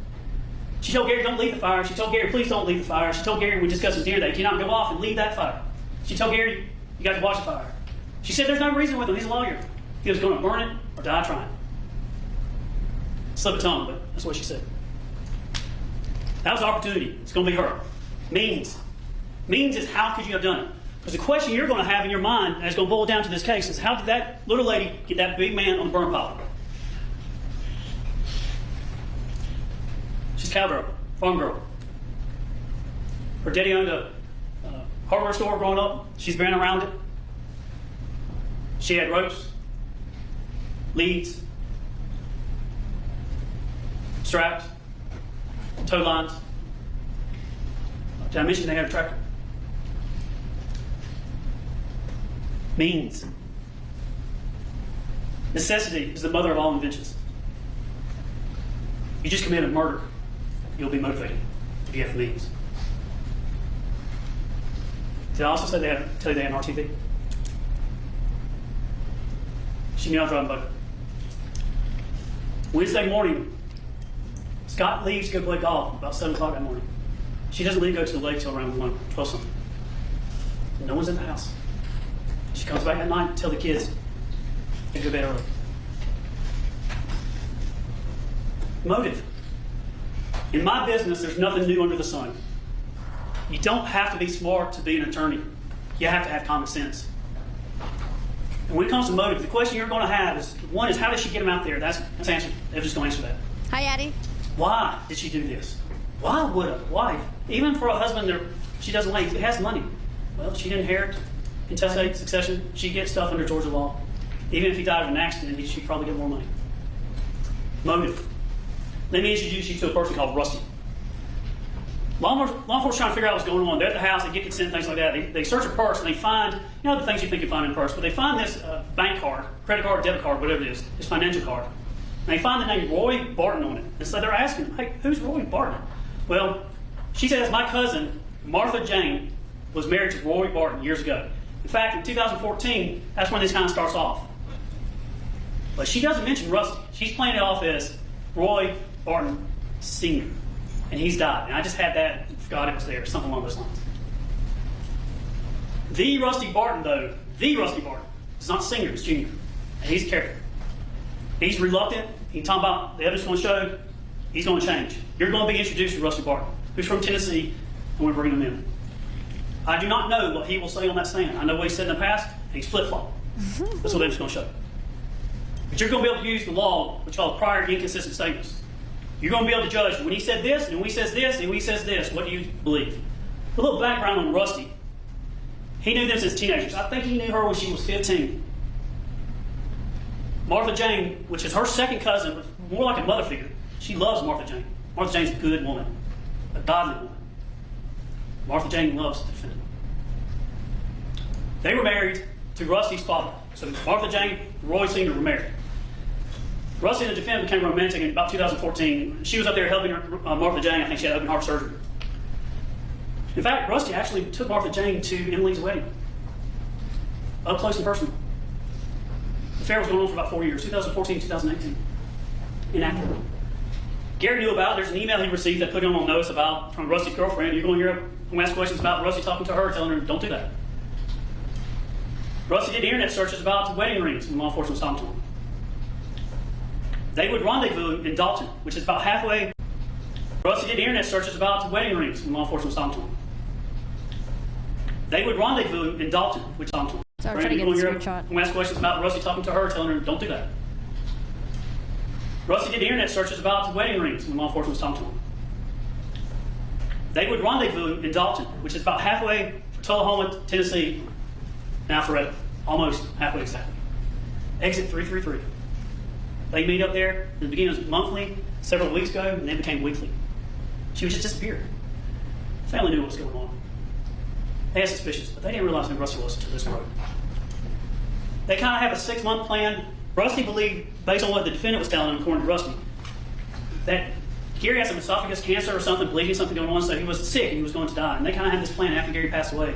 She told Gary, don't leave the fire. She told Gary, please don't leave the fire. She told Gary, we discussed this dinner day, cannot go off and leave that fire. She told Gary, you got to watch the fire. She said there's no reason with him. He's a lawyer. He was going to burn it or die trying. Slip of tongue, but that's what she said. That was opportunity. It's going to be her. Means. Means is how could you have done it? Because the question you're going to have in your mind, and it's going to boil down to this case, is how did that little lady get that big man on the burn pile? She's a cowgirl, farm girl. Her daddy owned a hardware store growing up. She's been around it. She had ropes, leads, straps, tow lines. Did I mention they had a tractor? Means. Necessity is the mother of all inventions. You just committed a murder, you'll be motivated if you have the means. Did I also say tell you they had an RTV? She knew I was driving a boat. Wednesday morning, Scott leaves to go play golf about 7 o'clock that morning. She doesn't leave to go to the lake till around 12 something. No one's in the house. She comes back at night to tell the kids to go to bed early. Motive. In my business, there's nothing new under the sun. You don't have to be smart to be an attorney. You have to have common sense. And when it comes to motive, the question you're going to have is, one is, how did she get him out there? That's answered. They're just going to answer that. Hi, Addie. Why did she do this? Why would a wife, even for a husband that she doesn't like, who has money? Well, she'd inherit, intestate, succession. She'd get stuff under Georgia law. Even if he died of an accident, she'd probably get more money. Motive. Let me introduce you to a person called Rusty. Law enforcement trying to figure out what's going on. They're at the house, they get consent, things like that. They search a purse and they find, the things you think you find in a purse, but they find this bank card, credit card, debit card, whatever it is, this financial card. And they find the name Roy Barton on it. And so they're asking, hey, who's Roy Barton? Well, she says, my cousin, Martha Jane, was married to Roy Barton years ago. In fact, in 2014, that's when this kind of starts off. But she doesn't mention Rusty. She's playing it off as Roy Barton Sr., and he's died. And I just had that, forgot it was there, something along those lines. The Rusty Barton, though, is not Sr., it's Jr., and he's a character. He's reluctant. He's talking about the evidence going to show he's going to change. You're going to be introduced to Rusty Barton, who's from Tennessee, and we're bringing him in. I do not know what he will say on that stand. I know what he said in the past, and he's flip-flop. That's what it's going to show. But you're going to be able to use the law, which calls prior inconsistent statements. You're going to be able to judge when he said this, and when he says this, and when he says this. What do you believe? A little background on Rusty. He knew them since teenagers. I think he knew her when she was 15. Martha Jane, which is her second cousin, was more like a mother figure. She loves Martha Jane. Martha Jane's a good woman, a godly woman. Martha Jane loves the defendant. They were married to Rusty's father. So Martha Jane and Roy Sr. were married. Rusty and the defendant became romantic in about 2014. She was up there helping her, Martha Jane. I think she had open heart surgery. In fact, Rusty actually took Martha Jane to Emily's wedding, up close and personal. The affair was going on for about 4 years, 2014, 2018, inactive. Gary knew about it. There's an email he received that put him on notice about from Rusty's girlfriend. You're going to hear him ask questions about Rusty talking to her, telling her, don't do that. Rusty did internet searches about wedding rings when law enforcement stopped him. They would rendezvous in Dalton, which is about halfway. Rusty did internet searches about wedding rings when law enforcement stopped him. They would rendezvous in Dalton, which stopped him. So I'm trying to get the screenshot. Him ask questions about Rusty talking to her, telling her, don't do that. Rusty did internet searches about wedding rings when law enforcement stopped him. They would rendezvous in Dalton, which is about halfway from Tullahoma, Tennessee, now Alpharetta, almost halfway exactly. Exit 333. They meet up there. In the beginning it was monthly, several weeks ago, and then it became weekly. She was just disappeared. The family knew what was going on. They had suspicions, but they didn't realize who Rusty was until this road. They kind of have a 6-month plan. Rusty believed, based on what the defendant was telling him, according to Rusty, that Gary had some esophagus cancer or something, bleeding, something going on, so he was sick and he was going to die. And they kind of had this plan after Gary passed away.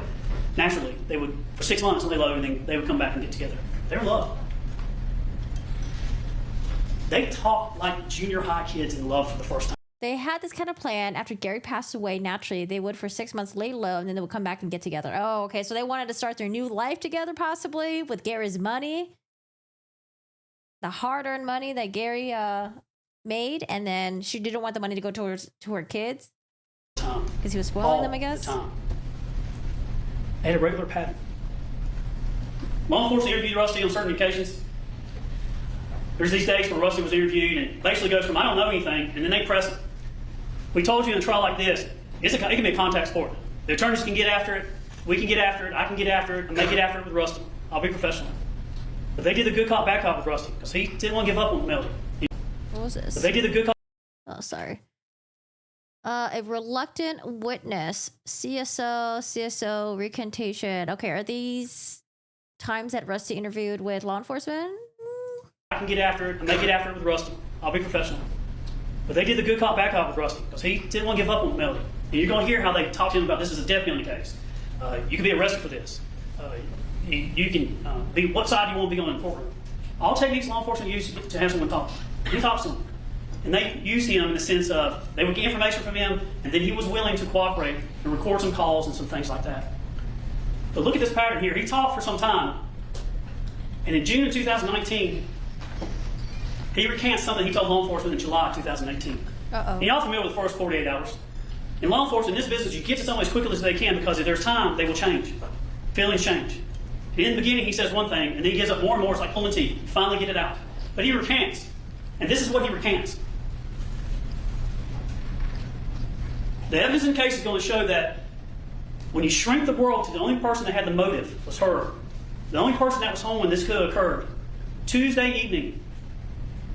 Naturally, they would, for 6 months, lay low, and then they would come back and get together. They were in love. They talked like junior high kids in love for the first time. They had this kind of plan after Gary passed away. Naturally, they would for 6 months lay low, and then they would come back and get together. Oh, okay. So they wanted to start their new life together, possibly with Gary's money, the hard-earned money that Gary made, and then she didn't want the money to go towards to her kids because he was spoiling them, I guess. They had a regular pattern. Law enforcement interviewed Rusty on certain occasions. There's these days where Rusty was interviewed and basically goes from, I don't know anything, and then they press it. We told you in a trial like this, it can be a contact sport. The attorneys can get after it, we can get after it, I can get after it, and they get after it with Rusty. I'll be professional. But they did the good cop, bad cop with Rusty, because he didn't want to give up on Melody. What was this? But they did the good cop. Oh, sorry. A reluctant witness, CSO, recantation. Okay, are these times that Rusty interviewed with law enforcement? I can get after it, and they get after it with Rusty. I'll be professional. But they did the good cop, bad cop with Rusty, because he didn't want to give up on Melody. And you're going to hear how they talk to him about this is a death penalty case. You can be arrested for this. You can be what side you want to be on in the courtroom. All techniques law enforcement use to have someone talk. He talks to them. And they use him in the sense of they would get information from him, and then he was willing to cooperate and record some calls and some things like that. But look at this pattern here. He talked for some time, and in June of 2019, he recants something he told law enforcement in July of 2018. Uh-oh. You're all familiar with the first 48 hours. In law enforcement, in this business, you get to someone as quickly as they can because if there's time, they will change. Feelings change. In the beginning, he says one thing, and then he gives up more and more. It's like pulling teeth. You finally get it out. But he recants. And this is what he recants. The evidence in the case is going to show that when you shrink the world to the only person that had the motive was her, the only person that was home when this could have occurred, Tuesday evening,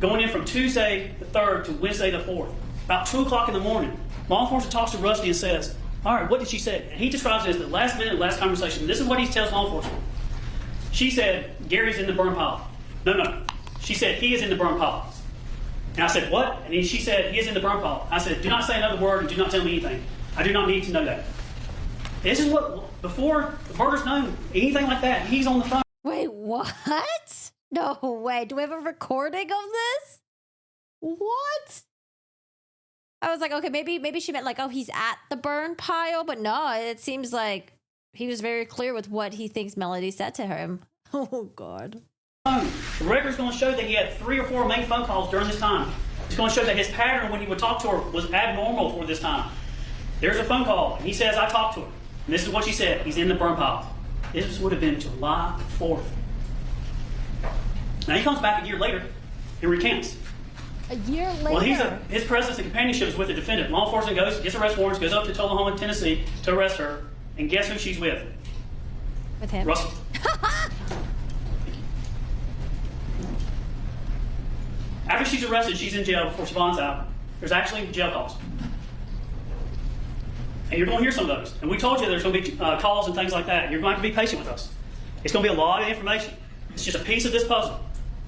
going in from Tuesday the 3rd to Wednesday the 4th, about 2 o'clock in the morning, Law enforcement talks to Rusty and says, all right, what did she say? And he describes it as the last minute, last conversation. This is what he tells law enforcement. She said, Gary's in the burn pile. No. She said, he is in the burn pile. And I said, what? And she said, he is in the burn pile. I said, do not say another word and do not tell me anything. I do not need to know that. This is what, before the murder's known, anything like that, he's on the phone. Wait, what? No way. Do we have a recording of this? What? I was like, okay, maybe she meant like, oh, he's at the burn pile, but no, it seems like he was very clear with what he thinks Melody said to him. Oh, God. The record's going to show that he had 3 or 4 main phone calls during this time. It's going to show that his pattern when he would talk to her was abnormal for this time. There's a phone call, and he says, I talked to her. And this is what she said. He's in the burn pile. This would have been July 4th. Now he comes back a year later and recants. A year later? Well, his presence and companionship is with the defendant. Law enforcement goes, gets arrest warrants, goes up to Tullahoma, Tennessee to arrest her, and guess who she's with? With him? Russell. After she's arrested, she's in jail before she bonds out. There's actually jail calls. And you're going to hear some of those. And we told you there's going to be calls and things like that. You're going to have to be patient with us. It's going to be a lot of information. It's just a piece of this puzzle.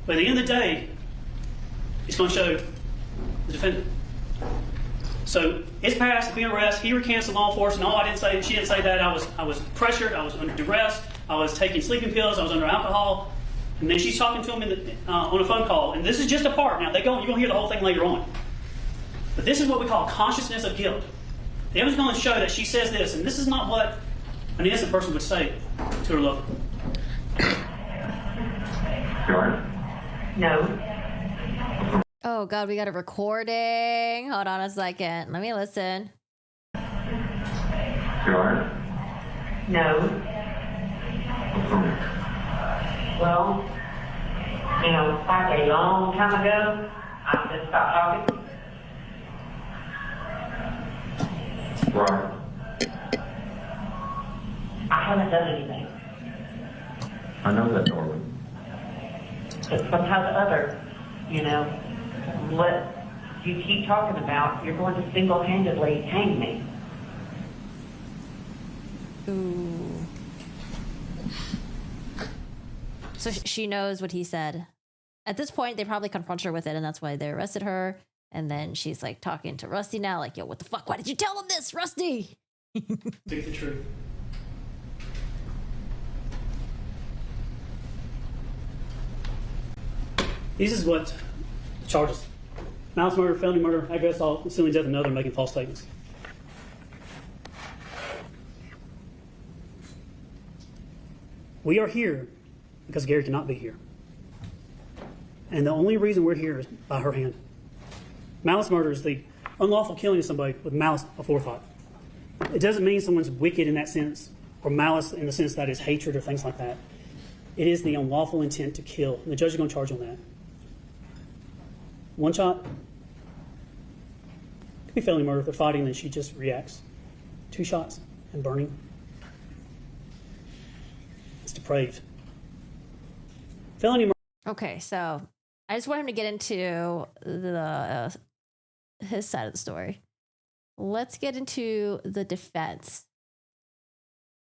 But at the end of the day, it's going to show the defendant. So it's past, being arrested, he recants the law enforcement. No, I didn't say, she didn't say that. I was pressured, I was under duress, I was taking sleeping pills, I was under alcohol. And then she's talking to him on a phone call. And this is just a part. Now, you're going to hear the whole thing later on. But this is what we call consciousness of guilt. The evidence is going to show that she says this, and this is not what an innocent person would say to her lover. No. Oh, God, we got a recording. Hold on a second. Let me listen. Sure. No. Well, like a long time ago, I just stopped talking. Right. I haven't done anything. I know that, Norman. But somehow what you keep talking about, you're going to single-handedly hang me. Ooh. So she knows what he said. At this point, they probably confront her with it, and that's why they arrested her. And then she's like talking to Rusty now, like, yo, what the fuck? Why did you tell him this, Rusty? Speak the truth. This is what the charges: malice murder, felony murder, aggravated assault, concealing death of another, making false statements. We are here because Gary cannot be here. And the only reason we're here is by her hand. Malice murder is the unlawful killing of somebody with malice aforethought. It doesn't mean someone's wicked in that sense, or malice in the sense that is hatred or things like that. It is the unlawful intent to kill. And the judge is going to charge on that. 1 shot could be felony murder if they're fighting and then she just reacts. 2 shots and burning. It's depraved. Felony murder. Okay, so I just want him to get into his side of the story. Let's get into the defense.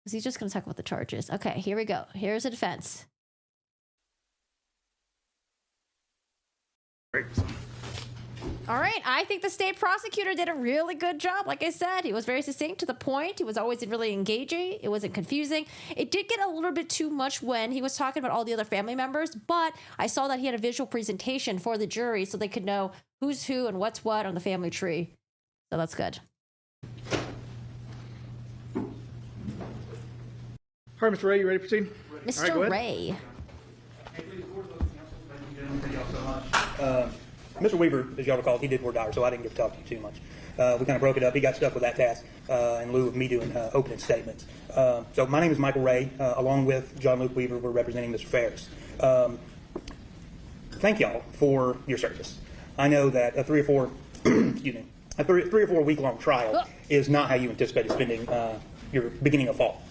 Because he's just going to talk about the charges. Okay, here we go. Here's the defense. Great. All right, I think the state prosecutor did a really good job. Like I said, he was very succinct, to the point. He was always really engaging. It wasn't confusing. It did get a little bit too much when he was talking about all the other family members, but I saw that he had a visual presentation for the jury so they could know who's who and what's what on the family tree. So that's good. All right, Mr. Ray, you ready to proceed? Mr. All right, go ahead. Ray. Mr. Weaver, as y'all recall, he did voir dire, so I didn't get to talk to you too much. We kind of broke it up. He got stuck with that task in lieu of me doing opening statements. So my name is Michael Ray. Along with John Luke Weaver, we're representing Mr. Farris. Thank y'all for your service. I know that a 3 or 4, excuse me, a 3 or 4 week-long trial is not how you anticipated spending your beginning of fall.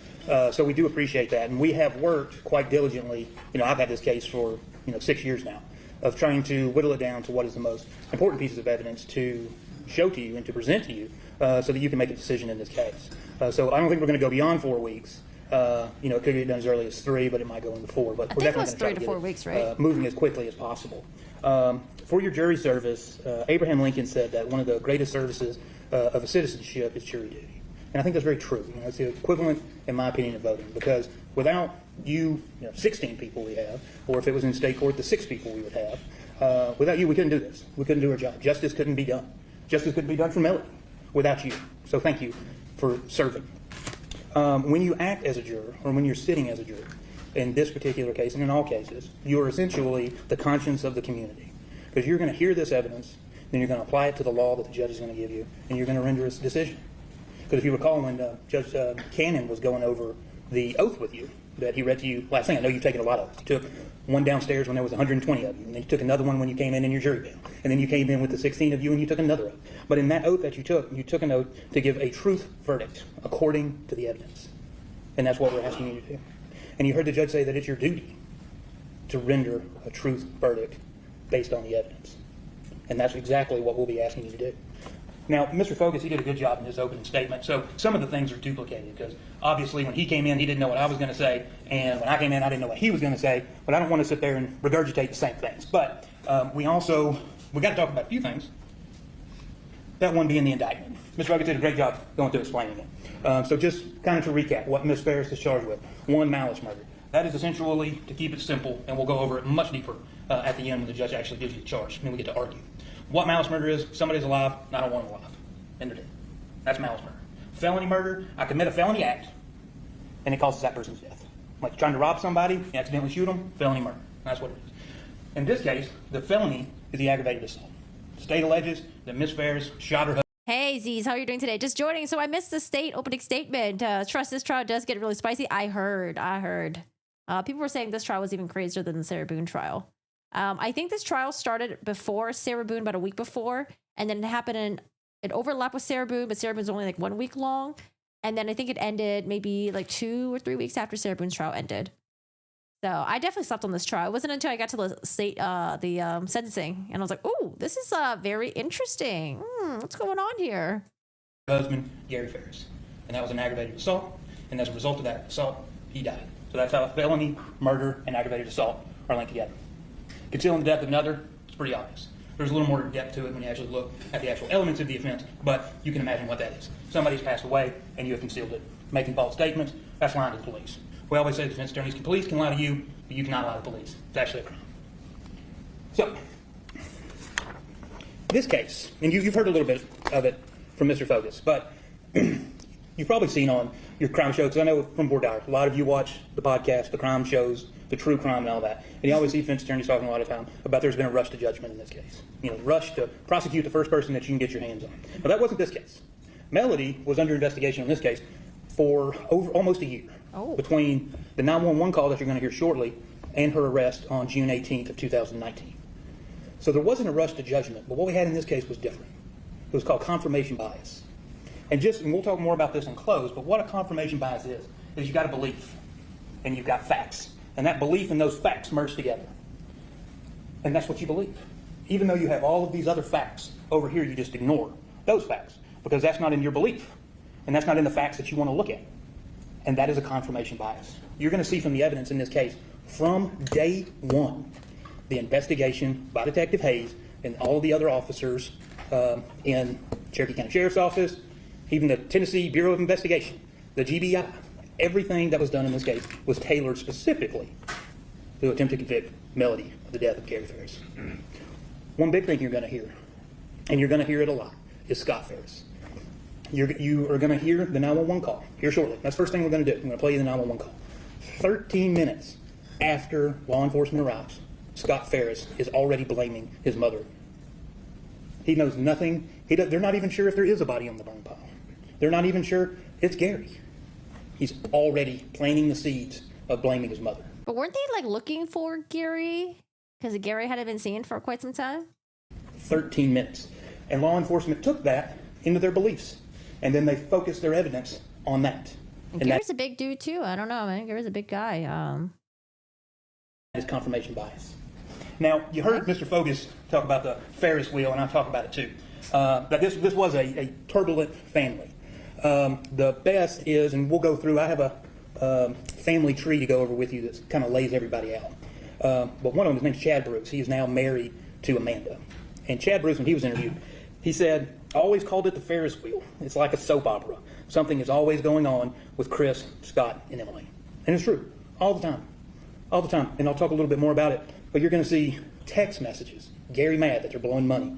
So we do appreciate that, and we have worked quite diligently. I've had this case for 6 years now, of trying to whittle it down to what is the most important pieces of evidence to show to you and to present to you so that you can make a decision in this case. So I don't think we're going to go beyond 4 weeks. It could get done as early as 3, but it might go into 4. But we're think it definitely was going 3 to 4 to weeks, try right? to get moving as quickly as possible. For your jury service, Abraham Lincoln said that one of the greatest services of a citizenship is jury duty. And I think that's very true. It's the equivalent, in my opinion, of voting, because without 16 people we have, or if it was in state court, the 6 people we would have, without you, we couldn't do this. We couldn't do our job. Justice couldn't be done. Justice couldn't be done for Melody without you. So thank you for serving. When you act as a juror, or when you're sitting as a juror, in this particular case, and in all cases, you are essentially the conscience of the community. Because you're going to hear this evidence, then you're going to apply it to the law that the judge is going to give you, and you're going to render a decision. Because if you recall, when Judge Cannon was going over the oath with you that he read to you last thing, I know you've taken a lot of oaths. You took one downstairs when there was 120 of you, and then you took another one when you came in your jury bill, and then you came in with the 16 of you and you took another oath. But in that oath that you took an oath to give a truth verdict according to the evidence. And that's what we're asking you to do. And you heard the judge say that it's your duty to render a truth verdict based on the evidence. And that's exactly what we'll be asking you to do. Now, Mr. Focus, he did a good job in his opening statement, so some of the things are duplicated, because obviously when he came in, he didn't know what I was going to say, and when I came in, I didn't know what he was going to say, but I don't want to sit there and regurgitate the same things. But we got to talk about a few things, that one being the indictment. Mr. Focus did a great job going through explaining it. So just kind of to recap what Ms. Farris is charged with. 1, malice murder. That is essentially, to keep it simple, and we'll go over it much deeper at the end when the judge actually gives you the charge, and then we get to argue. What malice murder is: somebody's alive, and I don't want them alive, and they're dead. That's malice murder. Felony murder: I commit a felony act, and it causes that person's death. Like you're trying to rob somebody, you accidentally shoot them, felony murder. That's what it is. In this case, the felony is the aggravated assault. The state alleges that Ms. Farris shot her husband. Hey, Z's, how are you doing today? Just joining. So I missed the state opening statement. Trust this trial does get really spicy. I heard. People were saying this trial was even crazier than the Sarah Boone trial. I think this trial started before Sarah Boone, about a week before, and then it overlapped with Sarah Boone, but Sarah Boone's only like 1 week long, and then I think it ended maybe like 2 or 3 weeks after Sarah Boone's trial ended. So I definitely slept on this trial. It wasn't until I got to the sentencing, and I was like, "Ooh, this is very interesting. What's going on here?" Husband, Gary Farris, and that was an aggravated assault, and as a result of that assault, he died. So that's how felony, murder, and aggravated assault are linked together. Concealing the death of another, it's pretty obvious. There's a little more depth to it when you actually look at the actual elements of the offense, but you can imagine what that is. Somebody's passed away, and you have concealed it. Making false statements, that's lying to the police. We always say defense attorneys can lie to you, but you cannot lie to the police. It's actually a crime. So, this case, and you've heard a little bit of it from Mr. Focus, but you've probably seen on your crime show, because I know from Bordeaux, a lot of you watch the podcast, the crime shows, the true crime and all that. And you always see defense attorneys talking a lot of time about there's been a rush to judgment in this case. Rush to prosecute the first person that you can get your hands on. But that wasn't this case. Melody was under investigation in this case for almost a year. Between the 911 call that you're going to hear shortly and her arrest on June 18th of 2019. So there wasn't a rush to judgment, but what we had in this case was different. It was called confirmation bias. And we'll talk more about this in close, but what a confirmation bias is you've got a belief and you've got facts. And that belief and those facts merge together. And that's what you believe. Even though you have all of these other facts over here, you just ignore those facts because that's not in your belief. And that's not in the facts that you want to look at. And that is a confirmation bias. You're going to see from the evidence in this case, from day one, the investigation by Detective Hayes and all of the other officers in Cherokee County Sheriff's Office, even the Tennessee Bureau of Investigation, the GBI, everything that was done in this case was tailored specifically to attempt to convict Melody of the death of Gary Farris. One big thing you're going to hear, and you're going to hear it a lot, is Scott Farris. You are going to hear the 911 call here shortly. That's the first thing we're going to do. I'm going to play you the 911 call. 13 minutes after law enforcement arrives, Scott Farris is already blaming his mother. He knows nothing. They're not even sure if there is a body on the burn pile. They're not even sure it's Gary. He's already planting the seeds of blaming his mother. But weren't they looking for Gary? Because Gary hadn't been seen for quite some time? 13 minutes. And law enforcement took that into their beliefs. And then they focused their evidence on that. And Gary's a big dude too. I don't know, man. Gary's a big guy. That is confirmation bias. Now, you heard Mr. Focus talk about the Ferris wheel, and I'll talk about it too. That this was a turbulent family. The best is, and we'll go through, I have a family tree to go over with you that kind of lays everybody out. But one of them, his name's Chad Bruce. He is now married to Amanda. And Chad Bruce, when he was interviewed, he said, I always called it the Farris wheel. It's like a soap opera. Something is always going on with Chris, Scott, and Emily. And it's true. All the time. All the time. And I'll talk a little bit more about it. But you're going to see text messages. Gary mad that they're blowing money.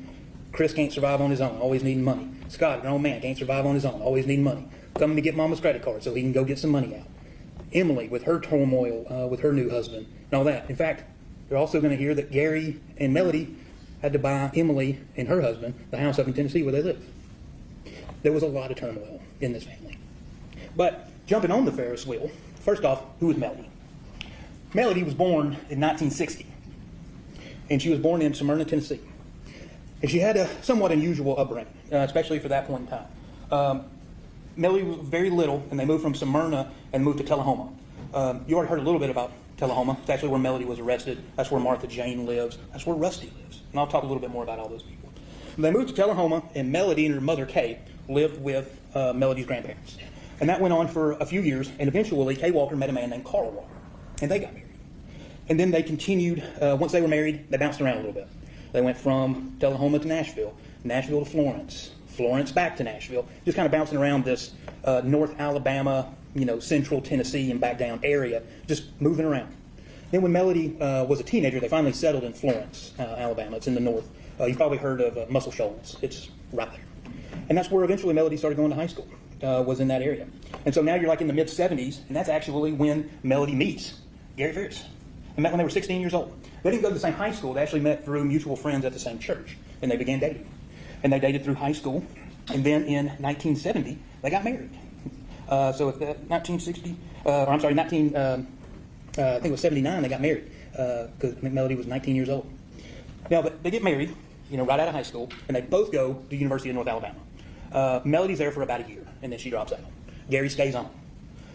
Chris can't survive on his own, always needing money. Scott, grown man, can't survive on his own, always needing money. Coming to get mama's credit card so he can go get some money out. Emily with her turmoil with her new husband and all that. In fact, you're also going to hear that Gary and Melody had to buy Emily and her husband the house up in Tennessee where they live. There was a lot of turmoil in this family. But jumping on the Ferris wheel, first off, who was Melody? Melody was born in 1960, and she was born in Smyrna, Tennessee. And she had a somewhat unusual upbringing, especially for that point in time. Melody was very little, and they moved from Smyrna and moved to Tullahoma. You already heard a little bit about Tullahoma. It's actually where Melody was arrested. That's where Martha Jane lives. That's where Rusty lives. And I'll talk a little bit more about all those people. They moved to Tullahoma, and Melody and her mother, Kay, lived with Melody's grandparents. And that went on for a few years, and eventually Kay Walker met a man named Carl Walker, and they got married. And then they continued, once they were married, they bounced around a little bit. They went from Tullahoma to Nashville, Nashville to Florence, Florence back to Nashville, just kind of bouncing around this North Alabama, Central Tennessee and back down area, just moving around. Then when Melody was a teenager, they finally settled in Florence, Alabama. It's in the north. You've probably heard of Muscle Shoals. It's right there. And that's where eventually Melody started going to high school, was in that area. And so now you're like in the mid-'70s, and that's actually when Melody meets Gary Farris. They met when they were 16 years old. They didn't go to the same high school. They actually met through mutual friends at the same church, and they began dating. And they dated through high school, and then in 1970, they got married. So if 1960, I think it was 79, they got married, because Melody was 19 years old. Now, but they get married, right out of high school, and they both go to the University of North Alabama. Melody's there for about a year, and then she drops out. Gary stays on.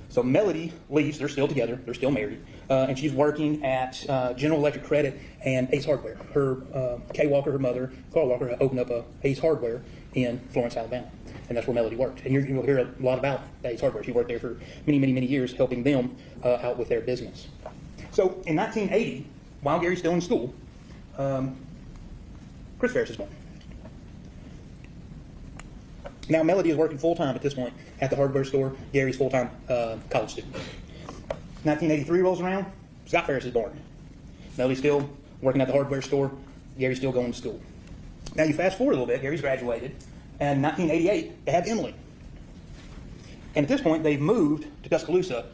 So Melody leaves. They're still together. They're still married. And she's working at General Electric Credit and Ace Hardware. Her Kay Walker, her mother, Carl Walker, opened up a Ace Hardware in Florence, Alabama. And that's where Melody worked. And you'll hear a lot about Ace Hardware. She worked there for many, many, many years, helping them out with their business. So in 1980, while Gary's still in school, Chris Farris is born. Now, Melody is working full-time at this point at the hardware store. Gary's full-time college student. 1983 rolls around. Scott Farris is born. Melody's still working at the hardware store. Gary's still going to school. Now, you fast forward a little bit. Gary's graduated. And in 1988, they have Emily. And at this point, they've moved to Tuscaloosa.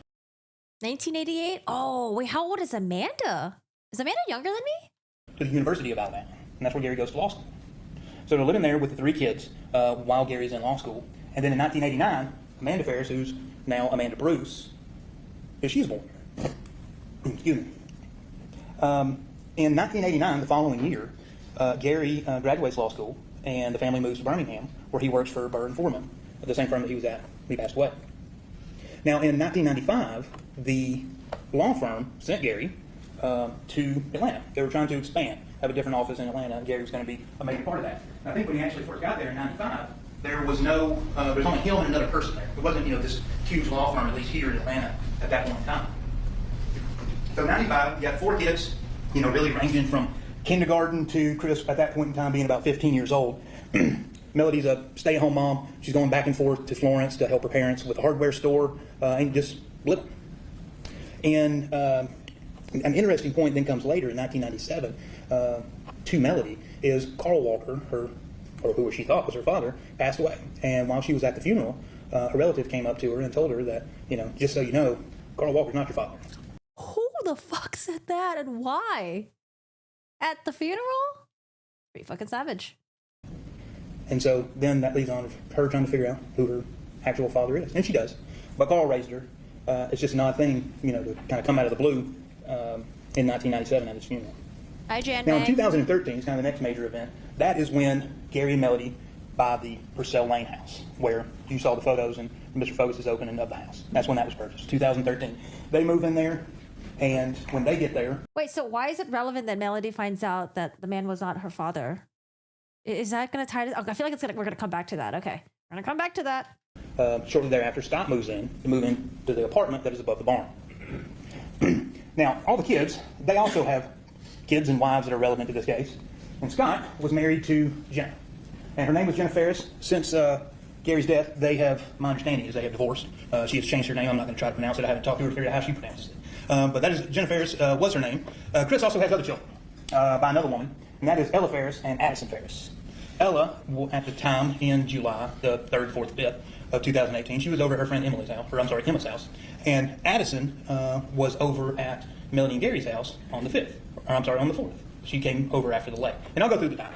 1988? Oh, wait, how old is Amanda? Is Amanda younger than me? To the University of Alabama. And that's where Gary goes to law school. So they're living there with the 3 kids while Gary's in law school. And then in 1989, Amanda Farris, who's now Amanda Bruce, she's born. Excuse me. In 1989, the following year, Gary graduates law school, and the family moves to Birmingham, where he works for Burr and Foreman, the same firm that he was at when he passed away. Now, in 1995, the law firm sent Gary to Atlanta. They were trying to expand, have a different office in Atlanta, and Gary was going to be a major part of that. And I think when he actually first got there in 95, there was there's only him and another person there. It wasn't, this huge law firm, at least here in Atlanta, at that point in time. So 95, you got 4 kids, really ranging from kindergarten to Chris at that point in time being about 15 years old. Melody's a stay-at-home mom. She's going back and forth to Florence to help her parents with a hardware store and just living. And an interesting point then comes later in 1997 to Melody is Carl Walker, or who she thought was her father, passed away. And while she was at the funeral, a relative came up to her and told her that, just so you know, Carl Walker's not your father. Who the fuck said that and why? At the funeral? Pretty fucking savage. And so then that leads on to her trying to figure out who her actual father is. And she does. But Carl raised her. It's just an odd thing, to kind of come out of the blue in 1997 at his funeral. Hi, Jan. Now, in 2013, it's kind of the next major event. That is when Gary and Melody buy the Purcell Lane house, where you saw the photos and Mr. Focus's opening of the house. That's when that was purchased, 2013. They move in there, and when they get there... Wait, so why is it relevant that Melody finds out that the man was not her father? Is that going to tie to? Okay, I feel like we're going to come back to that. Okay, we're going to come back to that. Shortly thereafter, Scott moves in to move into the apartment that is above the barn. Now, all the kids, they also have kids and wives that are relevant to this case. And Scott was married to Jenna. And her name was Jenna Farris. Since Gary's death, my understanding is they have divorced. She has changed her name. I'm not going to try to pronounce it. I haven't talked to her to figure out how she pronounces it. But that is, Jenna Farris was her name. Chris also has other children by another woman, and that is Ella Farris and Addison Farris. Ella, at the time in July, the 3rd, 4th, 5th of 2018, she was over at her friend Emma's house. And Addison was over at Melody and Gary's house on the 4th. She came over after the lake. And I'll go through the timeline.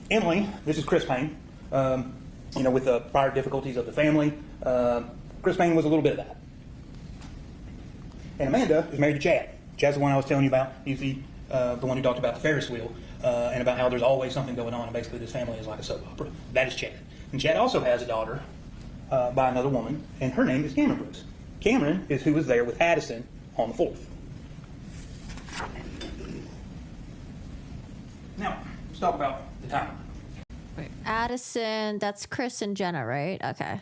Emily, this is Chris Payne. With the prior difficulties of the family, Chris Payne was a little bit of that. And Amanda is married to Chad. Chad's the one I was telling you about. He's the one who talked about the Ferris wheel and about how there's always something going on, and basically this family is like a soap opera. That is Chad. And Chad also has a daughter by another woman, and her name is Cameron Brooks. Cameron is who was there with Addison on the 4th. Now, let's talk about the timeline. Wait, Addison, that's Chris and Jenna, right? Okay.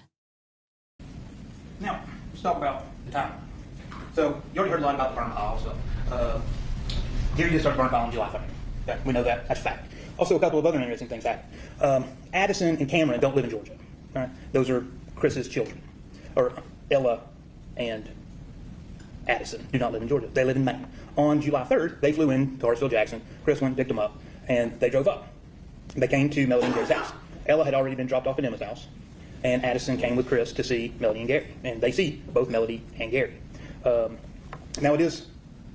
Now, let's talk about the timeline. So, you already heard a lot about the burn pile. So, Gary did start the burn pile on July 3rd. Okay, we know that. That's a fact. Also, a couple of other interesting things happened. Addison and Cameron don't live in Georgia. All right? Those are Chris's children. Or Ella and Addison do not live in Georgia. They live in Maine. On July 3rd, they flew in to Hartsville Jackson. Chris went and picked them up, and they drove up. They came to Melody and Gary's house. Ella had already been dropped off at Emma's house, and Addison came with Chris to see Melody and Gary. And they see both Melody and Gary. Now it is,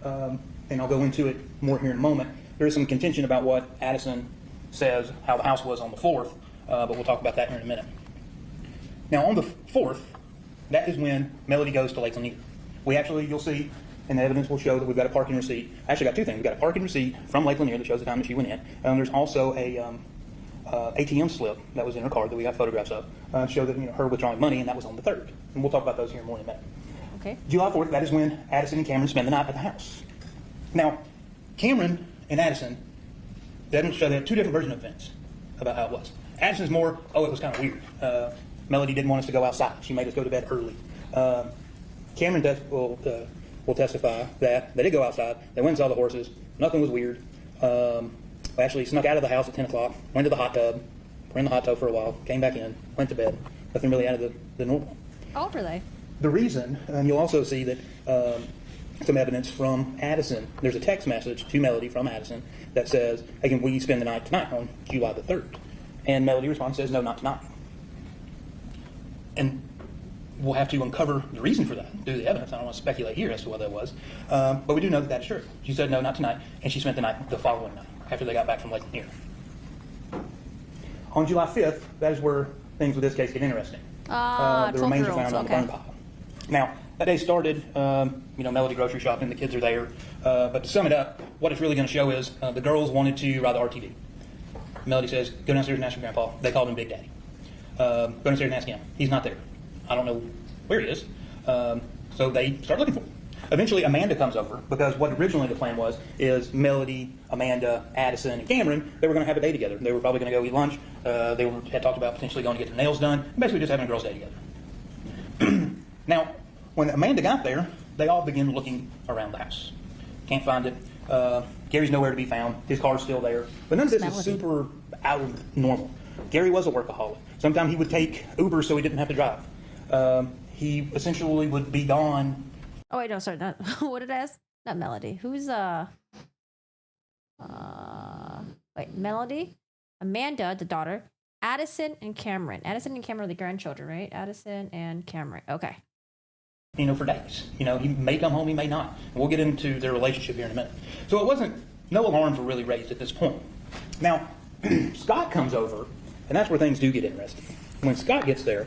and I'll go into it more here in a moment, there is some contention about what Addison says, how the house was on the 4th, but we'll talk about that here in a minute. Now on the 4th, that is when Melody goes to Lake Lanier. You'll see, and the evidence will show that we've got a parking receipt. Actually got two things. We've got a parking receipt from Lake Lanier that shows the time that she went in. And there's also a ATM slip that was in her car that we have photographs of to show that her withdrawing money, and that was on the 3rd. And we'll talk about those here more in a minute. Okay. July 4th, that is when Addison and Cameron spend the night at the house. Now, Cameron and Addison, the evidence show they have two different versions of events about how it was. Addison's more, it was kind of weird. Melody didn't want us to go outside. She made us go to bed early. Cameron will testify that they did go outside. They went and saw the horses. Nothing was weird. Actually snuck out of the house at 10 o'clock, went to the hot tub, were in the hot tub for a while, came back in, went to bed. Nothing really out of the normal. How old were they? The reason, and you'll also see that some evidence from Addison. There's a text message to Melody from Addison that says, hey, can we spend the night tonight on July the 3rd? And Melody responds, says, no, not tonight. And we'll have to uncover the reason for that, due to the evidence. I don't want to speculate here as to what that was. But we do know that that's true. She said, no, not tonight. And she spent the night the following night, after they got back from Lake Lanier. On July 5th, that is where things with this case get interesting. The remains are found on the burn pile. Now, that day started, Melody grocery shopping, the kids are there. But to sum it up, what it's really going to show is the girls wanted to ride the RTD. Melody says, go downstairs and ask your grandpa. They called him Big Daddy. Go downstairs and ask him. He's not there. I don't know where he is. So they start looking for him. Eventually, Amanda comes over because what originally the plan was is Melody, Amanda, Addison, and Cameron, they were going to have a day together. They were probably going to go eat lunch. They had talked about potentially going to get their nails done. Basically just having a girls' day together. Now, when Amanda got there, they all began looking around the house. Can't find it. Gary's nowhere to be found. His car's still there. But none of this is super out of normal. Gary was a workaholic. Sometimes he would take Uber so he didn't have to drive. He essentially would be gone. Oh wait, no, sorry, not what did I ask? Not Melody. Who's wait, Melody, Amanda, the daughter, Addison and Cameron. Addison and Cameron are the grandchildren, right? Addison and Cameron. Okay. For days. He may come home, he may not. We'll get into their relationship here in a minute. So it wasn't, no alarms were really raised at this point. Now, Scott comes over, and that's where things do get interesting. When Scott gets there,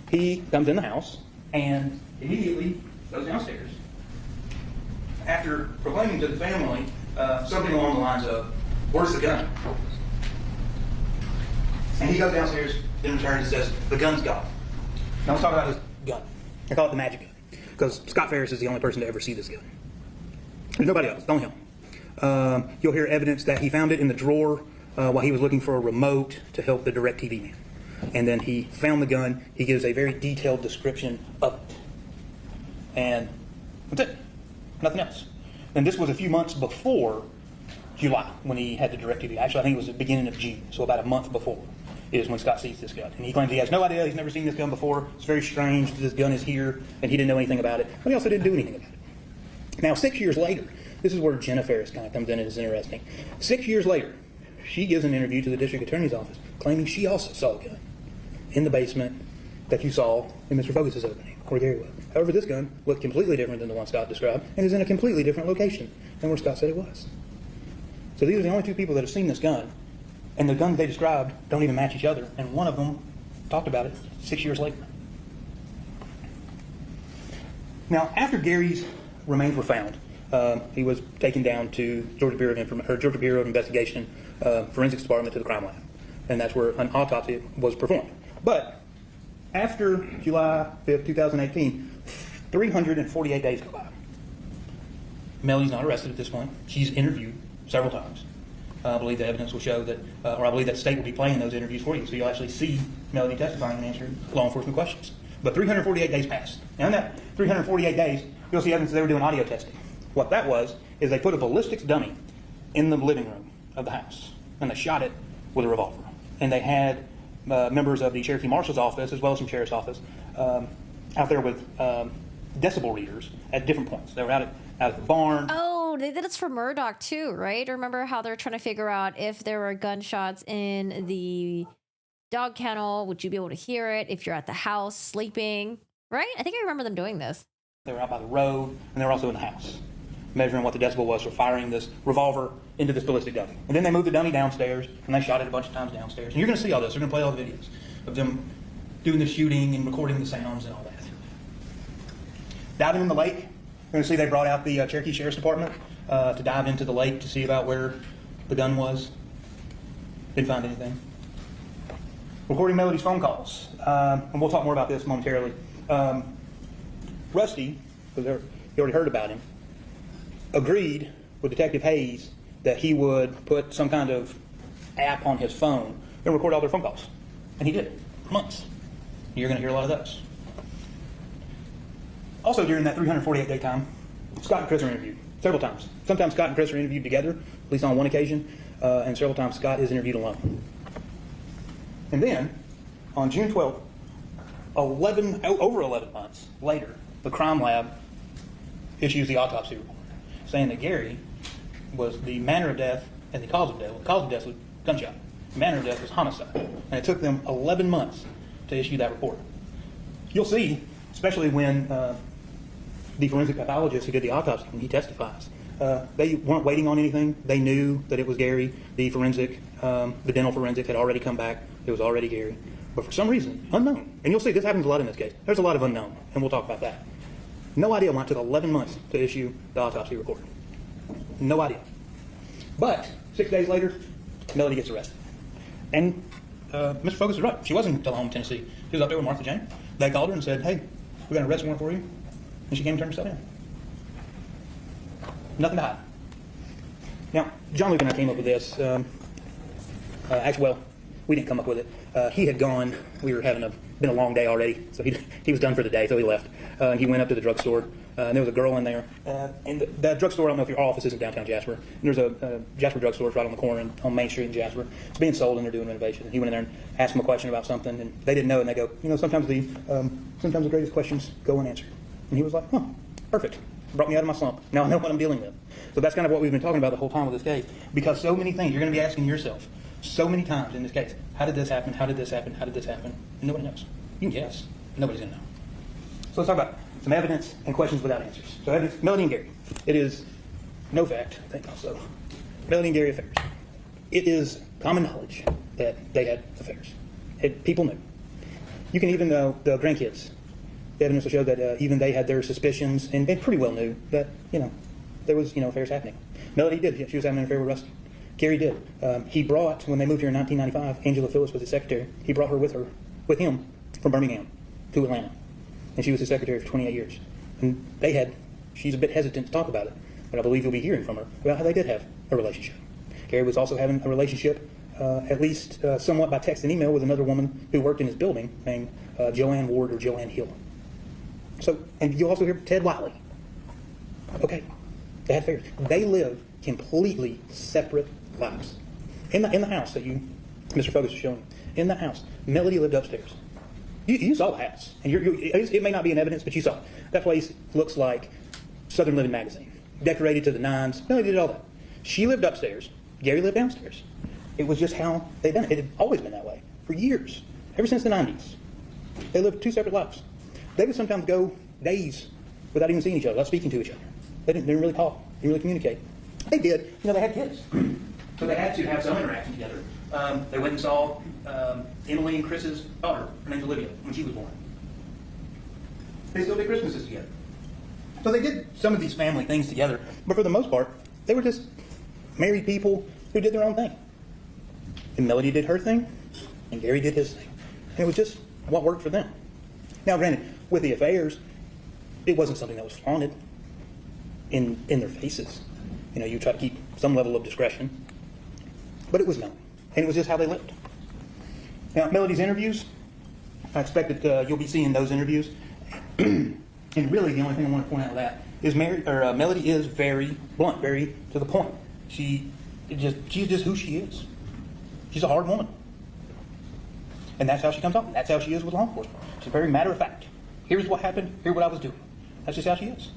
he comes in the house and immediately goes downstairs after proclaiming to the family something along the lines of, where's the gun? And he goes downstairs, then returns and says, the gun's gone. Now let's talk about his gun. I call it the magic gun because Scott Farris is the only person to ever see this gun. There's nobody else, only him. You'll hear evidence that he found it in the drawer while he was looking for a remote to help the DirecTV man. And then he found the gun. He gives a very detailed description of it. And that's it. Nothing else. And this was a few months before July when he had the DirecTV. Actually, I think it was the beginning of June, so about a month before is when Scott sees this gun. And he claims he has no idea. He's never seen this gun before. It's very strange that this gun is here, and he didn't know anything about it. But he also didn't do anything about it. Now, 6 years later, this is where Jenna Farris kind of comes in and is interesting. 6 years later, she gives an interview to the district attorney's office claiming she also saw a gun in the basement that you saw in Mr. Focus's opening, where Gary was. However, this gun looked completely different than the one Scott described and is in a completely different location than where Scott said it was. So these are the only two people that have seen this gun, and the guns they described don't even match each other, and one of them talked about it 6 years later. Now, after Gary's remains were found, he was taken down to Georgia Bureau of Investigation Forensics Department to the crime lab, and that's where an autopsy was performed. But after July 5th, 2018, 348 days go by. Melody's not arrested at this point. She's interviewed several times. I believe the evidence will show that, or I believe that the state will be playing those interviews for you, so you'll actually see Melody testifying and answering law enforcement questions. But 348 days passed. Now in that 348 days, you'll see evidence that they were doing audio testing. What that was is they put a ballistics dummy in the living room of the house, and they shot it with a revolver. And they had members of the Cherokee Marshal's office, as well as some sheriff's office, out there with decibel readers at different points. They were out at the barn. Oh, they did this for Murdoch too, right? Remember how they're trying to figure out if there were gunshots in the dog kennel? Would you be able to hear it if you're at the house sleeping? Right? I think I remember them doing this. They were out by the road, and they were also in the house, measuring what the decibel was for firing this revolver into this ballistic dummy. And then they moved the dummy downstairs, and they shot it a bunch of times downstairs. And you're going to see all this. They're going to play all the videos of them doing the shooting and recording the sounds and all that. Diving in the lake, you're going to see they brought out the Cherokee Sheriff's Department to dive into the lake to see about where the gun was. Didn't find anything. Recording Melody's phone calls. And we'll talk more about this momentarily. Rusty, because you already heard about him, agreed with Detective Hayes that he would put some kind of app on his phone and record all their phone calls. And he did, for months. You're going to hear a lot of those. Also, during that 348-day time, Scott and Chris are interviewed several times. Sometimes Scott and Chris are interviewed together, at least on one occasion, and several times Scott is interviewed alone. And then, on June 12th, over 11 months later, the crime lab issues the autopsy report, saying that Gary was the manner of death and the cause of death. Well, the cause of death was gunshot. The manner of death was homicide. And it took them 11 months to issue that report. You'll see, especially when the forensic pathologist who did the autopsy, when he testifies, they weren't waiting on anything. They knew that it was Gary. The dental forensic had already come back. It was already Gary. But for some reason, unknown. And you'll see this happens a lot in this case. There's a lot of unknown, and we'll talk about that. No idea why it took 11 months to issue the autopsy report. No idea. But 6 days later, Melody gets arrested. And Mr. Focus is right. She wasn't in Tullahoma, Tennessee. She was up there with Martha Jane. They called her and said, "Hey, we got an arrest warrant for you." And she came and turned herself in. Nothing to hide. Now, John Luke and I came up with this. Actually, well, we didn't come up with it. He had gone. We were been a long day already, so he was done for the day, so he left. And he went up to the drugstore, and there was a girl in there. And that drugstore, I don't know if your office is in downtown Jasper. And there's a Jasper drugstore right on the corner on Main Street in Jasper. It's being sold, and they're doing renovation. And he went in there and asked them a question about something, and they didn't know. And they go, sometimes the greatest questions go unanswered. And he was like, perfect. Brought me out of my slump. Now I know what I'm dealing with. So that's kind of what we've been talking about the whole time with this case. Because so many things, you're going to be asking yourself so many times in this case, how did this happen? How did this happen? How did this happen? And nobody knows. You can guess. Nobody's going to know. So let's talk about some evidence and questions without answers. So evidence, Melody and Gary. It is no fact, I think also, Melody and Gary affairs. It is common knowledge that they had affairs. People knew. You can even know the grandkids. The evidence will show that even they had their suspicions and they pretty well knew that, there was, affairs happening. Melody did. She was having an affair with Rusty. Gary did. He brought, when they moved here in 1995, Angela Phillips was his secretary. He brought her with him from Birmingham to Atlanta. And she was his secretary for 28 years. And she's a bit hesitant to talk about it, but I believe you'll be hearing from her about how they did have a relationship. Gary was also having a relationship at least somewhat by text and email, with another woman who worked in his building named Joanne Ward or Joanne Hill. So, and you also hear Ted Wiley. Okay, they had affairs. They lived completely separate lives. In the house that Mr. Focus is showing you, in the house, Melody lived upstairs. You saw the house, and it may not be in evidence, but you saw it. That place looks like Southern Living magazine, decorated to the nines. Melody did all that. She lived upstairs. Gary lived downstairs. It was just how they'd done it. It had always been that way for years, ever since the 90s. They lived two separate lives. They would sometimes go days without even seeing each other, without speaking to each other. They didn't really talk, didn't really communicate. They did. They had kids. So they had to have some interaction together. They went and saw Emily and Chris's daughter, her name's Olivia, when she was born. They still did Christmases together. So they did some of these family things together, but for the most part, they were just married people who did their own thing. And Melody did her thing, and Gary did his thing. And it was just what worked for them. Now, granted, with the affairs, it wasn't something that was flaunted in their faces. You try to keep some level of discretion, but it was known, and it was just how they lived. Now, Melody's interviews, I expect that you'll be seeing those interviews. And really, the only thing I want to point out of that is Melody is very blunt, very to the point. She's just who she is. She's a hard woman. And that's how she comes off. That's how she is with law enforcement. She's very matter of fact. Here's what happened. Here's what I was doing. That's just how she is.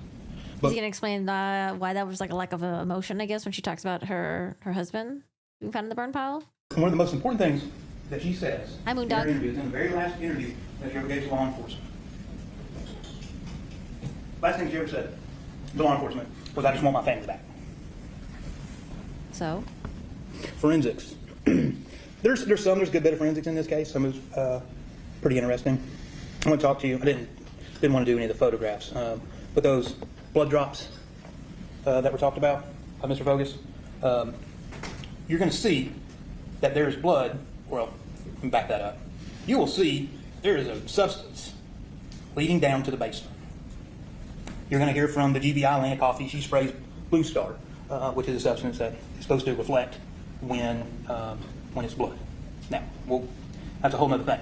Is he going to explain why that was like a lack of emotion, I guess, when she talks about her husband being found in the burn pile? One of the most important things that she says Hi, in Moondog. her interview, in the very last interview that she ever gave to law enforcement. Last thing she ever said to law enforcement was, "I just want my family back." So? Forensics. There's good bit of forensics in this case. Some is pretty interesting. I want to talk to you. I didn't want to do any of the photographs, but those blood drops that were talked about by Mr. Vogus, you're going to see that there's blood. Well, let me back that up. You will see there is a substance leading down to the basement. You're going to hear from the GBI Lana Coffee. She sprays Blue Star, which is a substance that is supposed to reflect when it's blood. Now, that's a whole other thing.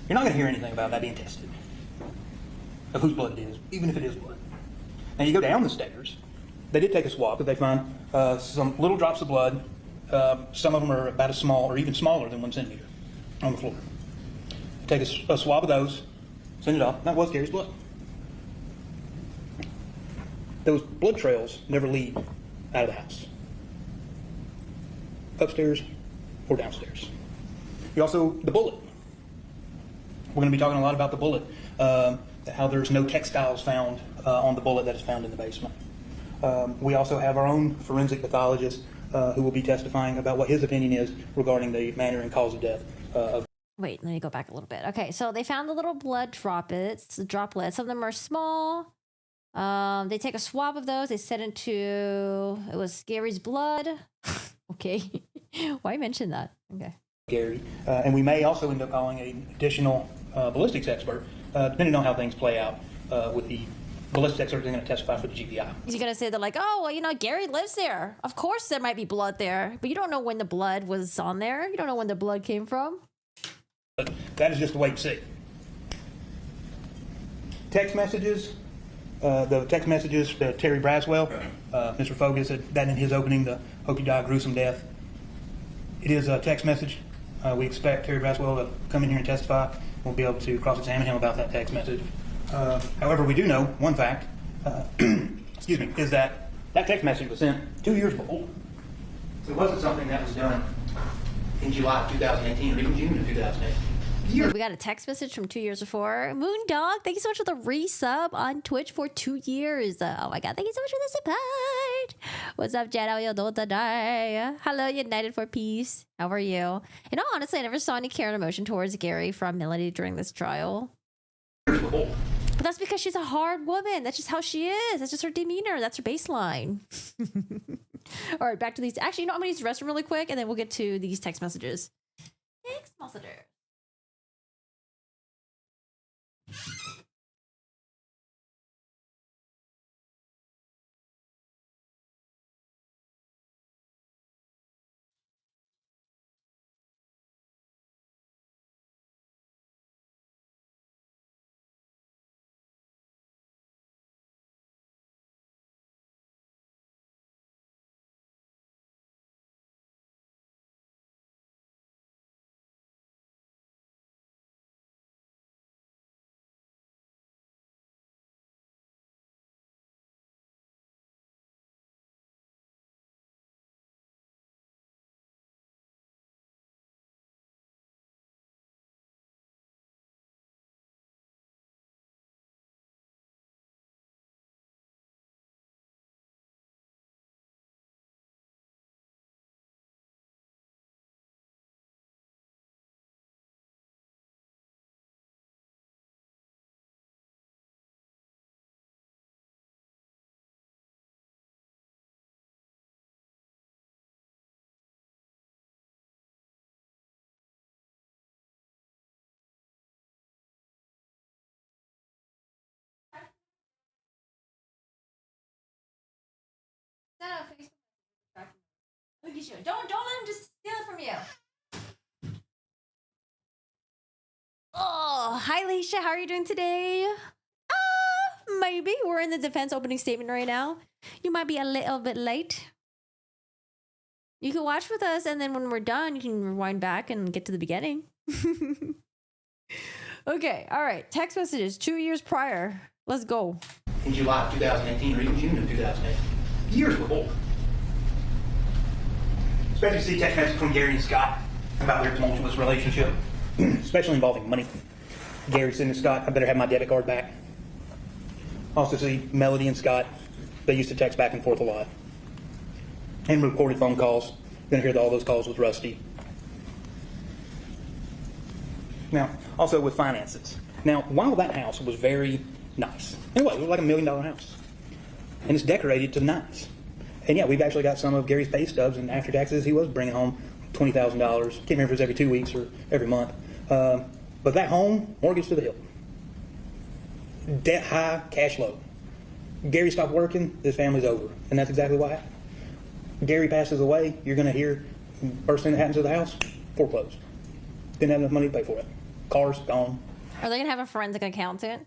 You're not going to hear anything about that being tested, of whose blood it is, even if it is blood. Now, you go down the stairs. They did take a swab, but they find some little drops of blood. Some of them are about as small or even smaller than 1 centimeter on the floor. Take a swab of those, send it off. That was Gary's blood. Those blood trails never lead out of the house, upstairs or downstairs. The bullet. We're going to be talking a lot about the bullet, how there's no textiles found on the bullet that is found in the basement. We also have our own forensic pathologist who will be testifying about what his opinion is regarding the manner and cause of death of. Wait, let me go back a little bit. Okay, so they found the little blood droplets. Some of them are small. They take a swab of those. They sent it was Gary's blood. Okay. Why mention that? Okay. Gary. And we may also end up calling an additional ballistics expert, depending on how things play out with the ballistics expert that's going to testify for the GBI. Is he going to say, they're like, oh, well, Gary lives there. Of course there might be blood there, but you don't know when the blood was on there. You don't know when the blood came from. But that is just a wait and see. Text messages. The text messages to Terry Braswell, Mr. Fogus said that in his opening, the "Hope you die a gruesome death." It is a text message. We expect Terry Braswell to come in here and testify. We'll be able to cross-examine him about that text message. However, we do know one fact, is that text message was sent 2 years before. So it wasn't something that was done in July of 2018 or even June of 2018. We got a text message from 2 years before. Moondog, thank you so much for the resub on Twitch for 2 years. Oh my god, thank you so much for the support. What's up, Jed? How you doing today? Hello, United for Peace. How are you? Honestly, I never saw any care and emotion towards Gary from Melody during this trial. But that's because she's a hard woman. That's just how she is. That's just her demeanor. That's her baseline. All right, back to these. Actually, I'm going to use the restroom really quick, and then we'll get to these text messages. Text messages. Send a Facebook. Look at you. Don't let him just steal it from you. Oh, hi, Leisha. How are you doing today? Maybe. We're in the defense opening statement right now. You might be a little bit late. You can watch with us, and then when we're done, you can rewind back and get to the beginning. Okay, all right. Text messages 2 years prior. Let's go. In July of 2018 or even June of 2008, years before. Especially see text messages from Gary and Scott about their tumultuous relationship, especially involving money. Gary saying to Scott, I better have my debit card back. Also see Melody and Scott, they used to text back and forth a lot. And recorded phone calls. You're going to hear all those calls with Rusty. Now, also with finances. Now, while that house was very nice, it was like $1 million house. And it's decorated to the nines. And yeah, we've actually got some of Gary's pay stubs, and after taxes, he was bringing home $20,000. Can't remember if it was every 2 weeks or every month. But that home, mortgage to the hill. Debt high, cash low. Gary stopped working, this family's over. And that's exactly what happened. Gary passes away, you're going to hear, first thing that happens to the house, foreclosed. Didn't have enough money to pay for it. Cars, gone. Are they going to have a forensic accountant?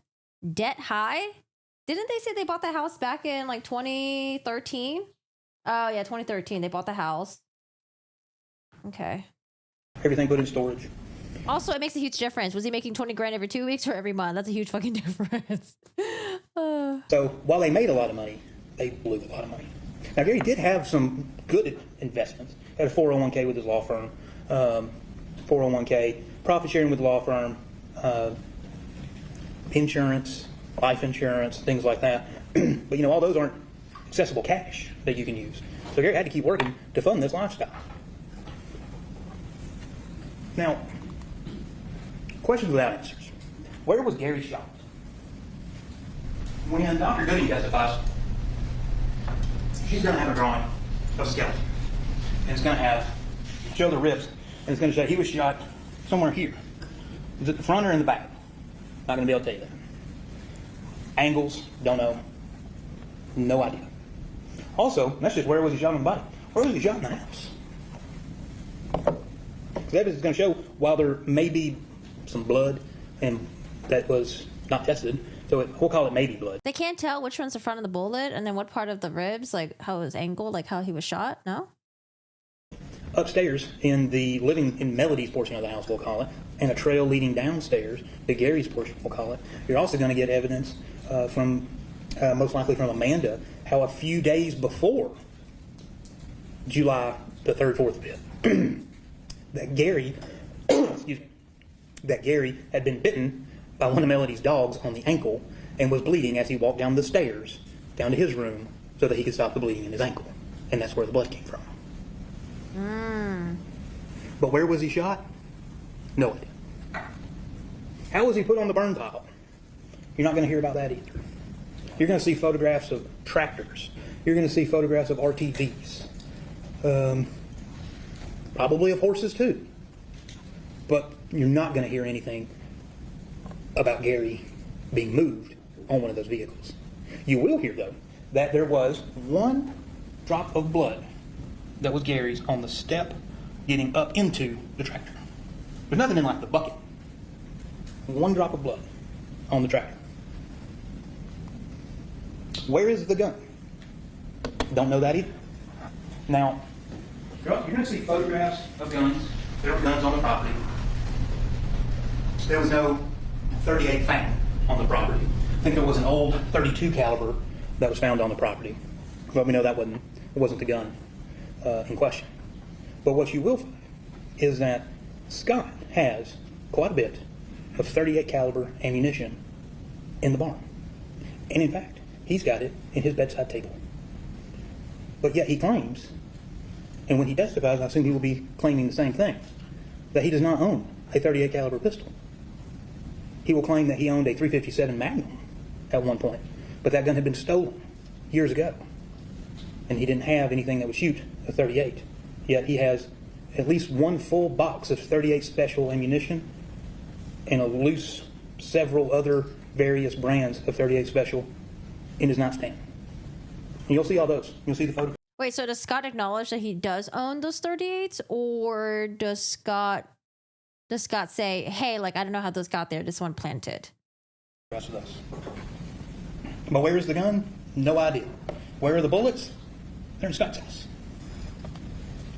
Debt high? Didn't they say they bought the house back in like 2013? Oh, yeah, 2013. They bought the house. Okay. Everything put in storage. Also, it makes a huge difference. Was he making 20 grand every 2 weeks or every month? That's a huge fucking difference. So while they made a lot of money, they blew a lot of money. Now, Gary did have some good investments. He had a 401k with his law firm, 401k, profit sharing with the law firm, insurance, life insurance, things like that. But, all those aren't accessible cash that you can use. So Gary had to keep working to fund this lifestyle. Now, questions without answers. Where was Gary shot? When Dr. Goody testifies, she's going to have a drawing of a skeleton. And it's going to show the ribs, and it's going to show he was shot somewhere here. Is it the front or in the back? Not going to be able to tell you that. Angles, don't know. No idea. Also, that's just where was he shot on the body. Where was he shot in the house? Because evidence is going to show while there may be some blood, and that was not tested, so we'll call it maybe blood. They can't tell which one's the front of the bullet and then what part of the ribs, like how it was angled, like how he was shot? No? Upstairs in Melody's portion of the house, we'll call it, and a trail leading downstairs, the Gary's portion, we'll call it. You're also going to get evidence from, most likely from Amanda, how a few days before July the 3rd, 4th, 5th, that Gary, that Gary had been bitten by one of Melody's dogs on the ankle and was bleeding as he walked down the stairs down to his room so that he could stop the bleeding in his ankle. And that's where the blood came from. But where was he shot? No idea. How was he put on the burn pile? You're not going to hear about that either. You're going to see photographs of tractors. You're going to see photographs of RTVs. Probably of horses too. But you're not going to hear anything about Gary being moved on one of those vehicles. You will hear, though, that there was one drop of blood that was Gary's on the step getting up into the tractor. There's nothing in like the bucket. One drop of blood on the tractor. Where is the gun? Don't know that either. Now, you're going to see photographs of guns. There were guns on the property. There was no .38 found on the property. I think there was an old .32 caliber that was found on the property. But we know that wasn't the gun in question. But what you will find is that Scott has quite a bit of .38 caliber ammunition in the barn. And in fact, he's got it in his bedside table. But yet he claims, and when he testifies, I assume he will be claiming the same thing, that he does not own a .38 caliber pistol. He will claim that he owned a .357 Magnum at one point, but that gun had been stolen years ago, and he didn't have anything that would shoot a .38. Yet he has at least one full box of .38 special ammunition and a loose several other various brands of .38 special in his nightstand. And you'll see all those. You'll see the photographs. Wait, so does Scott acknowledge that he does own those 38s, or does Scott say, "Hey, like I don't know how those got there. This one planted." The rest of us. But where is the gun? No idea. Where are the bullets? They're in Scott's house.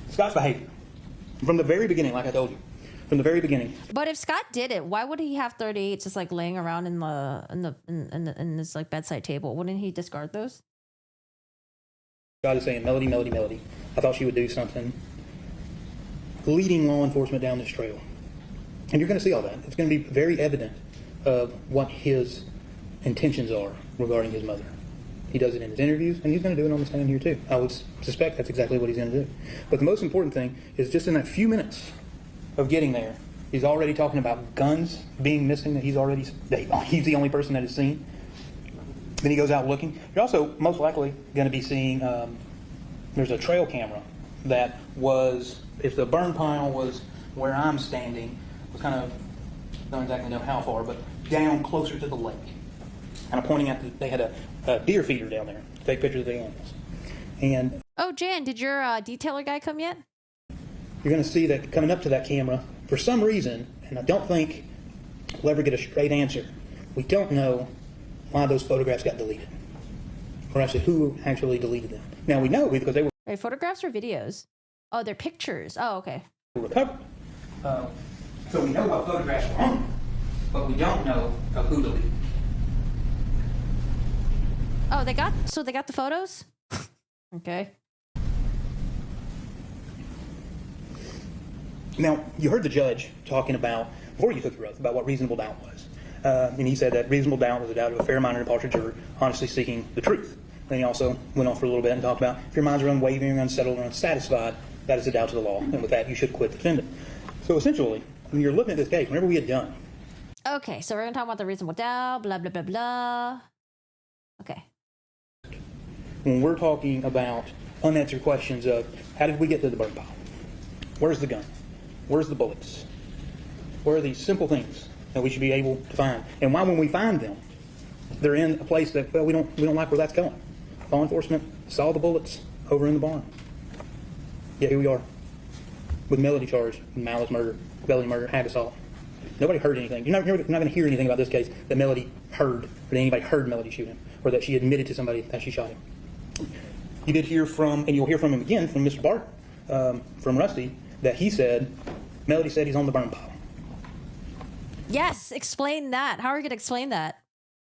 Scott's behavior from the very beginning, like I told you, from the very beginning. But if Scott did it, why would he have 38s just like laying around in this like bedside table? Wouldn't he discard those? God is saying, Melody, Melody, Melody. I thought she would do something, leading law enforcement down this trail. And you're going to see all that. It's going to be very evident of what his intentions are regarding his mother. He does it in his interviews, and he's going to do it on the stand here too. I would suspect that's exactly what he's going to do. But the most important thing is just in that few minutes of getting there, he's already talking about guns being missing that he's the only person that has seen. Then he goes out looking. You're also most likely going to be seeing, there's a trail camera that was, if the burn pile was where I'm standing, was kind of, don't exactly know how far, but down closer to the lake. Kind of pointing out that they had a deer feeder down there to take pictures of the animals. And Oh, Jan, did your detailer guy come yet? you're going to see that coming up to that camera, for some reason, and I don't think we'll ever get a straight answer, we don't know why those photographs got deleted. Or actually, who actually deleted them. Now, we know because they were Wait, photographs or videos? Oh, they're pictures. Oh, okay. recovered. So we know what photographs were on them, but we don't know who deleted them. Oh, they got the photos? Okay. Now, you heard the judge talking about, before you took your oath, about what reasonable doubt was. And he said that reasonable doubt was a doubt of a fair-minded and impartial juror honestly seeking the truth. Then he also went on for a little bit and talked about if your minds are unwavering, unsettled, or unsatisfied, that is a doubt to the law. And with that, you should quit the defendant. So essentially, when you're looking at this case, whenever we had done. Okay, so we're going to talk about the reasonable doubt, blah, blah, blah, blah. Okay. When we're talking about unanswered questions of how did we get to the burn pile? Where's the gun? Where's the bullets? Where are these simple things that we should be able to find? And why, when we find them, they're in a place that, well, we don't like where that's going. Law enforcement saw the bullets over in the barn. Yeah, here we are with Melody charged with malice murder, felony murder, ag assault. Nobody heard anything. You're not going to hear anything about this case that Melody heard, or that anybody heard Melody shoot him, or that she admitted to somebody that she shot him. You did hear from, and you'll hear from him again, from Mr. Bart, from Rusty, that he said, Melody said he's on the burn pile. Yes, explain that. How are we going to explain that?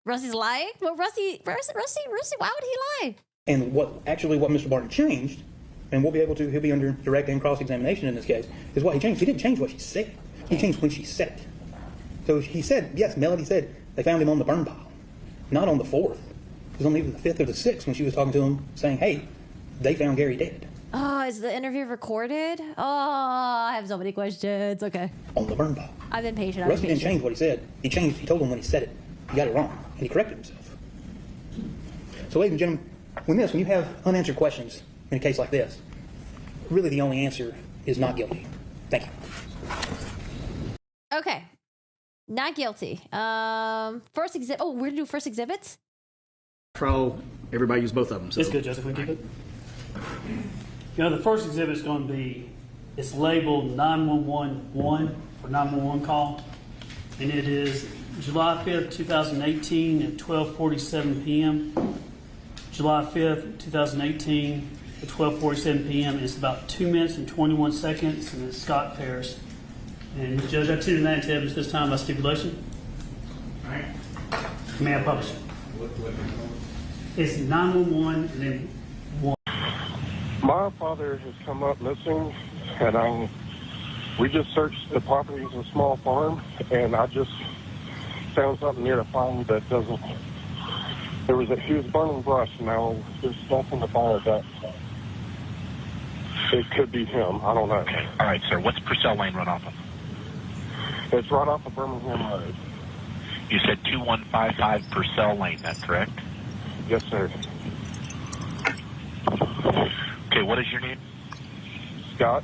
Rusty's lying? Well, Rusty, why would he lie? And what Mr. Barton changed, and he'll be under direct and cross-examination in this case, is what he changed. He didn't change what she said. He changed when she said it. So he said, yes, Melody said they found him on the burn pile, not on the 4th. It was on either the 5th or the 6th when she was talking to him saying, hey, they found Gary dead. Oh, is the interview recorded? Oh, I have so many questions. Okay. On the burn pile. I've been patient. Rusty didn't change what he said. He told him when he said it. He got it wrong, and he corrected himself. So, ladies and gentlemen, when you have unanswered questions in a case like this, really the only answer is not guilty. Thank you. Okay. Not guilty. First exhibit. Oh, we're going to do first exhibits? Trial, everybody use both of them. So. It's good, Joseph. We keep it. You know, the first exhibit is going to be, it's labeled 911-1 for 911 call, and it is July 5th, 2018 at 12:47 p.m. July 5th, 2018 at 12:47 p.m. It's about 2 minutes and 21 seconds, and it's Scott Farris. And the judge, I tune that into evidence this time by stipulation. All right. May I publish it? It's 911 and then 1. My father has come up missing, and we just searched the property. It's a small farm, and I just found something near the farm that doesn't. He was burning brush. Now there's nothing to find that. It could be him. I don't know. Okay. All right, sir. What's Purcell Lane run off of? It's right off of Birmingham Road. You said 2155 Purcell Lane. That's correct? Yes, sir. Okay. What is your name? Scott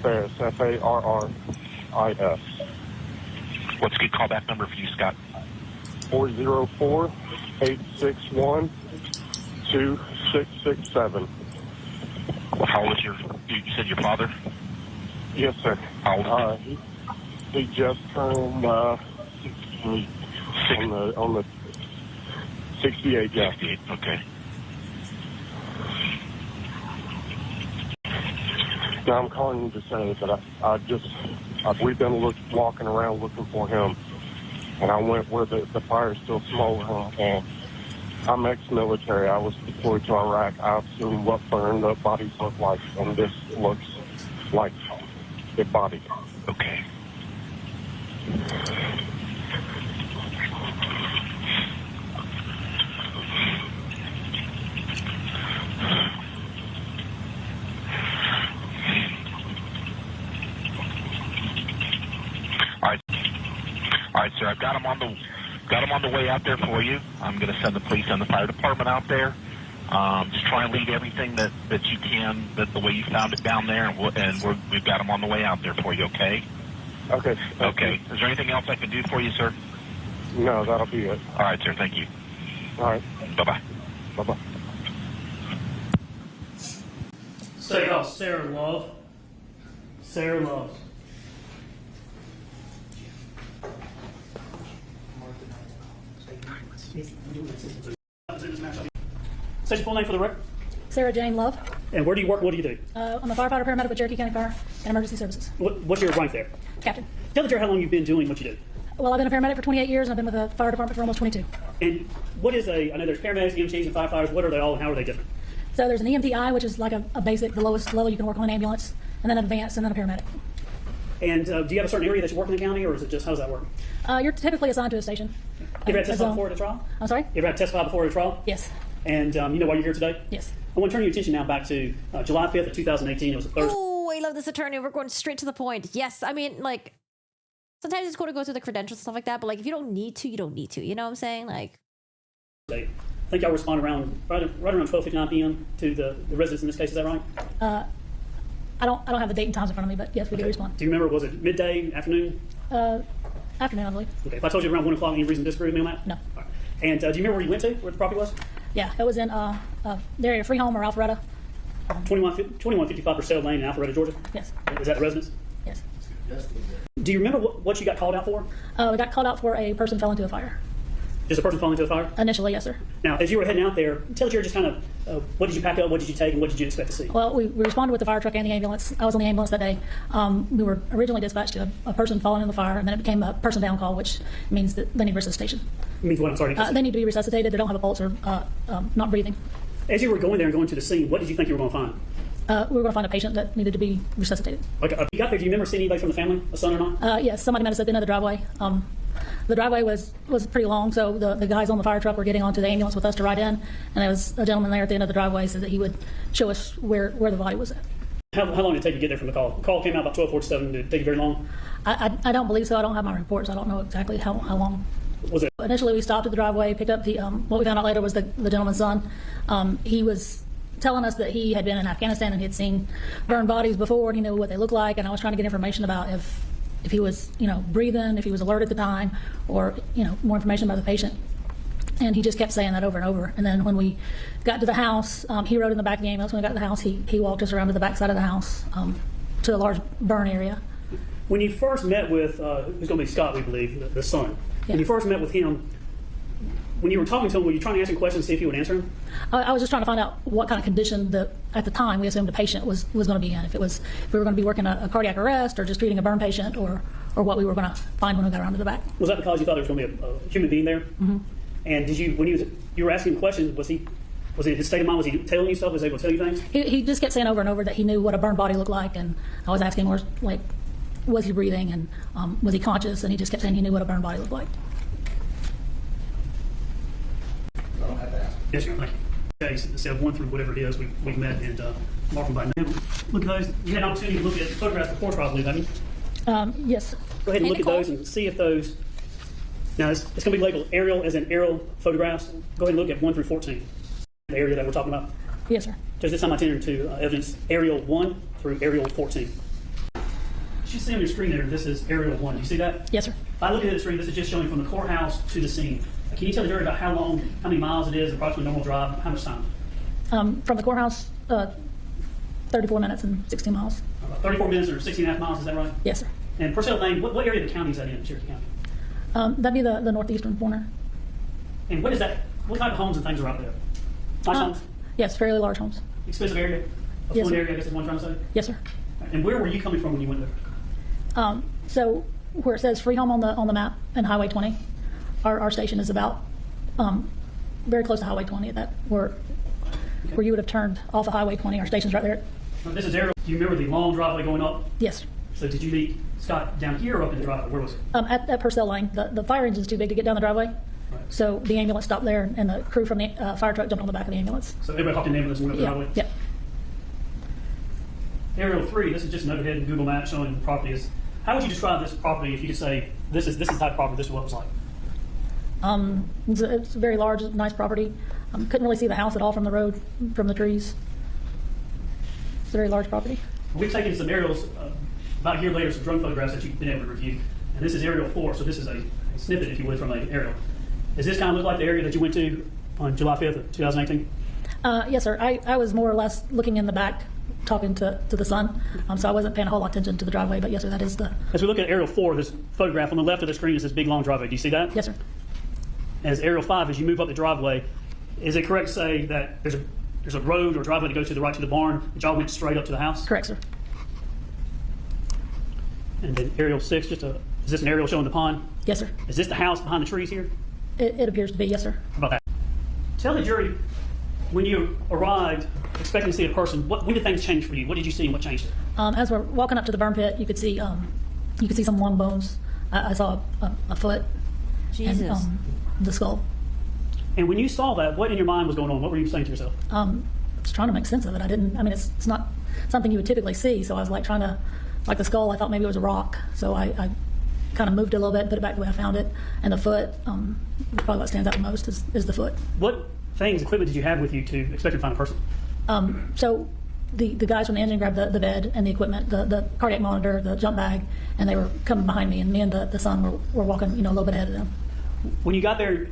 Farris, Farris. What's a good callback number for you, Scott? 404-861-2667. How old is you said your father? Yes, sir. How old is He just turned 60 on the 68, yeah. 68, okay. Now I'm calling you to say that we've been walking around looking for him, and I went where the fire's still smoldering, and I'm ex-military. I was deployed to Iraq. I've seen what burned up bodies look like, and this looks like a body. Okay. All right, sir. I've got him on the way out there for you. I'm going to send the police and the fire department out there. Just try and lead everything that you can, the way you found it down there, and we've got him on the way out there for you. Okay. Okay. Okay. Is there anything else I can do for you, sir? No, that'll be it. All right, sir. Thank you. All right. Bye-bye. Bye-bye. Say, oh, Sarah Love. Sarah Love. Say your full name for the record. Sarah Jane Love. And where do you work? What do you do? I'm a firefighter paramedic with Cherokee County Fire and Emergency Services. What's your rank there? Captain. Tell the jury how long you've been doing what you do. Well, I've been a paramedic for 28 years, and I've been with the fire department for almost 22. And what is I know there's paramedics, EMTs, and firefighters. What are they all, and how are they different? So there's an EMTI, which is like a basic, the lowest level you can work on an ambulance, and then an advanced, and then a paramedic. And do you have a certain area that you work in the county, or is it just, how does that work? You're typically assigned to a station. You ever had to testify before at a trial? I'm sorry? You ever had to testify before at a trial? Yes. And you know why you're here today? Yes. I want to turn your attention now back to July 5th of 2018. It was a Thursday. Oh, I love this attorney. We're going straight to the point. Yes, I mean, like, sometimes it's cool to go through the credentials and stuff like that, but like, if you don't need to, you don't need to. You know what I'm saying? Like, I think y'all respond right around 12:59 p.m. to the residents in this case. Is that right? I don't have the date and times in front of me, but yes, we do respond. Do you remember? Was it midday, afternoon? Afternoon, I believe. Okay. If I told you around 1 o'clock, any reason to disagree with me on that? No. All right. And do you remember where you went to? Where the property was? Yeah, it was in the area of Freeholm or Alpharetta. 2155 Purcell Lane in Alpharetta, Georgia. Yes. Is that the residence? Yes. Do you remember what you got called out for? We got called out for a person fell into a fire. Just a person falling into a fire? Initially, yes, sir. Now, as you were heading out there, tell the jury just kind of what did you pack up, what did you take, and what did you expect to see? Well, we responded with the fire truck and the ambulance. I was on the ambulance that day. We were originally dispatched to a person falling in the fire, and then it became a person down call, which means that they need resuscitation. It means what? I'm sorry. They need to be resuscitated. They don't have a pulse or not breathing. As you were going there and going to the scene, what did you think you were going to find? We were going to find a patient that needed to be resuscitated. Like, you got there, do you remember seeing anybody from the family, a son or not? Yes, somebody met us at the end of the driveway. The driveway was pretty long, so the guys on the fire truck were getting onto the ambulance with us to ride in, and there was a gentleman there at the end of the driveway said that he would show us where the body was at. How long did it take you to get there from the call? The call came out about 12:47. Did it take you very long? I don't believe so. I don't have my reports. I don't know exactly how long. Was it? Initially, we stopped at the driveway, picked up the, what we found out later was the gentleman's son. He was telling us that he had been in Afghanistan and he had seen burned bodies before and he knew what they looked like, and I was trying to get information about if he was, breathing, if he was alert at the time, or, more information about the patient. And he just kept saying that over and over. And then when we got to the house, he rode in the back of the ambulance. When we got to the house, he walked us around to the back side of the house to a large burn area. When you first met with, who's going to be Scott, we believe, the son, Yeah. When you first met with him, when you were talking to him, were you trying to ask him questions to see if he would answer them? I was just trying to find out what kind of condition at the time we assumed the patient was going to be in. If we were going to be working a cardiac arrest or just treating a burn patient, or what we were going to find when we got around to the back. Was that because you thought there was going to be a human being there? Mm-hmm. And did you, when you were asking him questions, was it his state of mind? Was he telling you stuff? Was he able to tell you things? He just kept saying over and over that he knew what a burned body looked like, and I was asking him, was he breathing, and was he conscious, and he just kept saying he knew what a burned body looked like. I don't have to ask. Yes, sir. Thank you. Okay, so instead of one through whatever it is, we've met and mark them by name. Look at those. You had an opportunity to look at photographs before trial, I believe, haven't you? Yes. Go ahead and look Nicole? at those and see if those. Now, it's going to be labeled aerial as in aerial photographs. Go ahead and look at 1 through 14, the area that we're talking about. Yes, sir. Just this time I turned to evidence aerial 1 through aerial 14. You see on your screen there, this is aerial 1. Do you see that? Yes, sir. If I look at the screen, this is just showing from the courthouse to the scene. Can you tell the jury about how many miles it is, approximately normal drive, how much time? From the courthouse 34 minutes and 16 miles. About 34 minutes or 16.5 miles, is that right? Yes, sir. And Purcell Lane, what area of the county is that in, Cherokee County? That'd be the northeastern corner. And what is that? What type of homes and things are out there? Nice homes? Yes, fairly large homes. Expensive area? Yes, Affluent sir. area, I guess is what I'm trying to say? Yes, sir. And where were you coming from when you went there? So where it says Freehome on the map and Highway 20, our station is about very close to Highway 20. Where you would have turned off of Highway 20. Our station's right there. Now, this is aerial. Do you remember the long driveway going up? Yes, sir. So did you meet Scott down here or up in the driveway? Where was it? At Purcell Lane. The fire engine's too big to get down the driveway. Right. So the ambulance stopped there, and the crew from the fire truck jumped on the back of the ambulance. So everybody hopped in the ambulance and went up the driveway? Yep. Aerial 3, this is just an overhead Google map showing the property is. How would you describe this property if you could say, this is the type of property, this is what it was like? It's a very large, nice property. Couldn't really see the house at all from the road, from the trees. It's a very large property. We've taken some aerials about a year later, some drone photographs that you've been able to review. And this is aerial 4, so this is a snippet, if you would, from an aerial. Does this kind of look like the area that you went to on July 5th of 2018? Yes, sir. I was more or less looking in the back, talking to the son, so I wasn't paying a whole lot of attention to the driveway, but yes, sir, that is the... As we look at aerial 4, this photograph on the left of the screen is this big long driveway. Do you see that? Yes, sir. As aerial 5, as you move up the driveway, is it correct to say that there's a road or driveway that goes to the right to the barn, that y'all went straight up to the house? Correct, sir. And then aerial 6, is this an aerial showing the pond? Yes, sir. Is this the house behind the trees here? It appears to be, yes, sir. How about that? Tell the jury, when you arrived expecting to see a person, when did things change for you? What did you see and what changed it? As we're walking up to the burn pit, you could see some long bones. I saw a foot. Jesus. And the skull. And when you saw that, what in your mind was going on? What were you saying to yourself? I was trying to make sense of it. It's not something you would typically see, so I was like trying to, like the skull, I thought maybe it was a rock, so I kind of moved it a little bit, put it back the way I found it, and the foot, probably what stands out the most is the foot. What equipment did you have with you to expect to find a person? So the guys from the engine grabbed the bed and the equipment, the cardiac monitor, the jump bag, and they were coming behind me, and me and the son were walking, a little bit ahead of them. When you got there,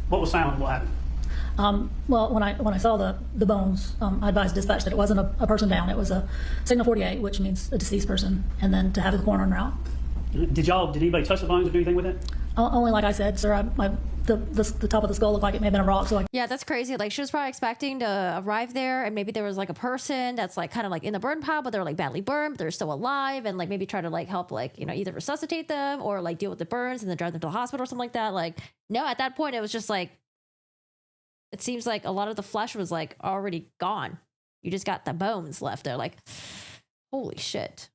what was found? What happened? Well, when I saw the bones, I advised dispatch that it wasn't a person down. It was a signal 48, which means a deceased person, and then to have the coroner en route. Did anybody touch the bones or do anything with it? Only like I said, sir. The top of the skull looked like it may have been a rock. So Yeah, that's crazy. Like, she was probably expecting to arrive there, and maybe there was like a person that's like kind of like in the burn pile, but they're like badly burned, but they're still alive, and like maybe try to like help, like, either resuscitate them or like deal with the burns and then drive them to the hospital or something like that. Like, no, at that point it was just like, it seems like a lot of the flesh was like already gone. You just got the bones left there. Like, holy shit.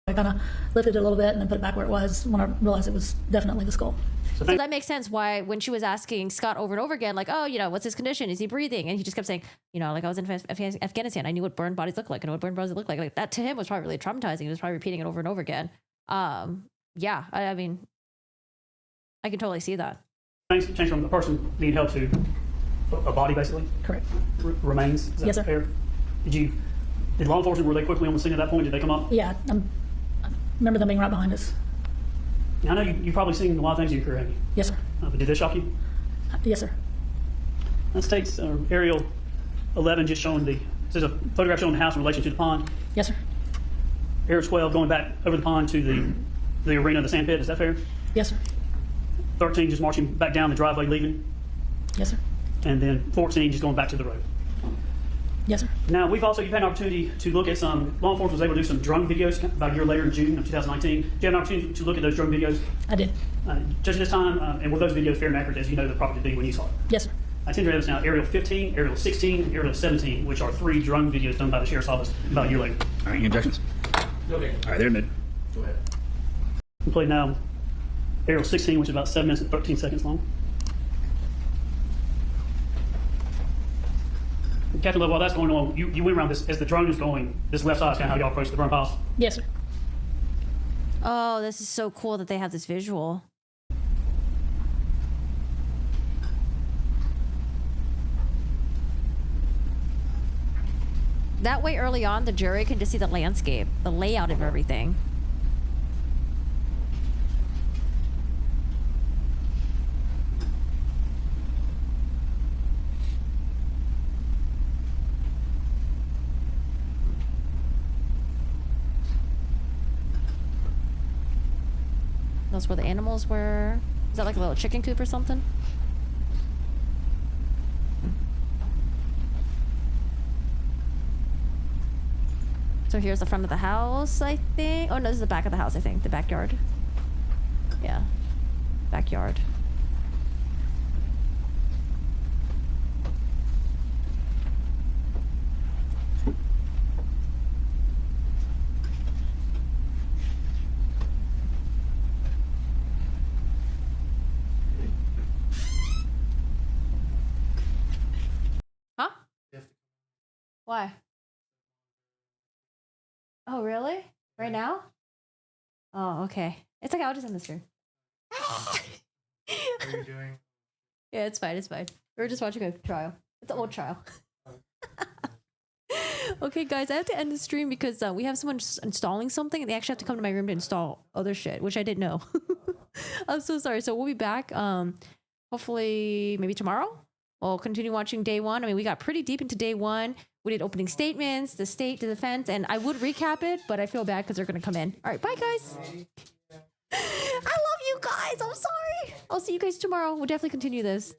I kind of lifted it a little bit and then put it back where it was when I realized it was definitely the skull. So that makes sense why when she was asking Scott over and over again, like, oh, what's his condition? Is he breathing? And he just kept saying, like, I was in Afghanistan. I knew what burned bodies look like. I know what burned bodies look like. Like, that to him was probably really traumatizing. He was probably repeating it over and over again. Yeah, I mean, I can totally see that. Change from a person being held to a body, basically? Correct. Remains? Is that Yes, sir. fair? Did law enforcement, were they quickly on the scene at that point? Did they come up? Yeah, I remember them being right behind us. Now, I know you've probably seen a lot of things in your career, haven't you? Yes, sir. But did this shock you? Yes, sir. Let's take aerial 11, just showing this is a photograph showing the house in relation to the pond. Yes, sir. Aerial 12 going back over the pond to the arena, the sand pit. Is that fair? Yes, sir. 13 just marching back down the driveway, leaving. Yes, sir. And then 14 just going back to the road. Yes, sir. Now, you've had an opportunity to look at some, law enforcement was able to do some drone videos about a year later in June of 2019. Did you have an opportunity to look at those drone videos? I did. Just this time, and were those videos fair and accurate as you know they're probably to be when you saw it? Yes, sir. I tend to have now aerial 15, aerial 16, and aerial 17, which are 3 drone videos done by the Sheriff's Office about a year later. All right, any objections? Okay. All right, they're mid. Go ahead. We play now aerial 16, which is about 7 minutes and 13 seconds long. Captain Love, while that's going on, you went around this, as the drone is going, this left side is kind of how y'all approach the burn piles. Yes, sir. Oh, this is so cool that they have this visual. That way early on, the jury can just see the landscape, the layout of everything. that's where the animals were. Is that like a little chicken coop or something? So here's the front of the house, I think. Oh no, this is the back of the house, I think. The backyard. Yeah. Backyard. Huh? Why? Oh, really? Right now? Oh, okay. It's okay. I'll just end this room. What are you doing? Yeah, it's fine. It's fine. We were just watching a trial. It's an old trial. Okay, guys, I have to end the stream because we have someone just installing something, and they actually have to come to my room to install other shit, which I didn't know. I'm so sorry. So we'll be back. Hopefully, maybe tomorrow. We'll continue watching day one. I mean, we got pretty deep into day one. We did opening statements, the state, the defense, and I would recap it, but I feel bad because they're going to come in. All right, bye, guys. I love you guys. I'm sorry. I'll see you guys tomorrow. We'll definitely continue this.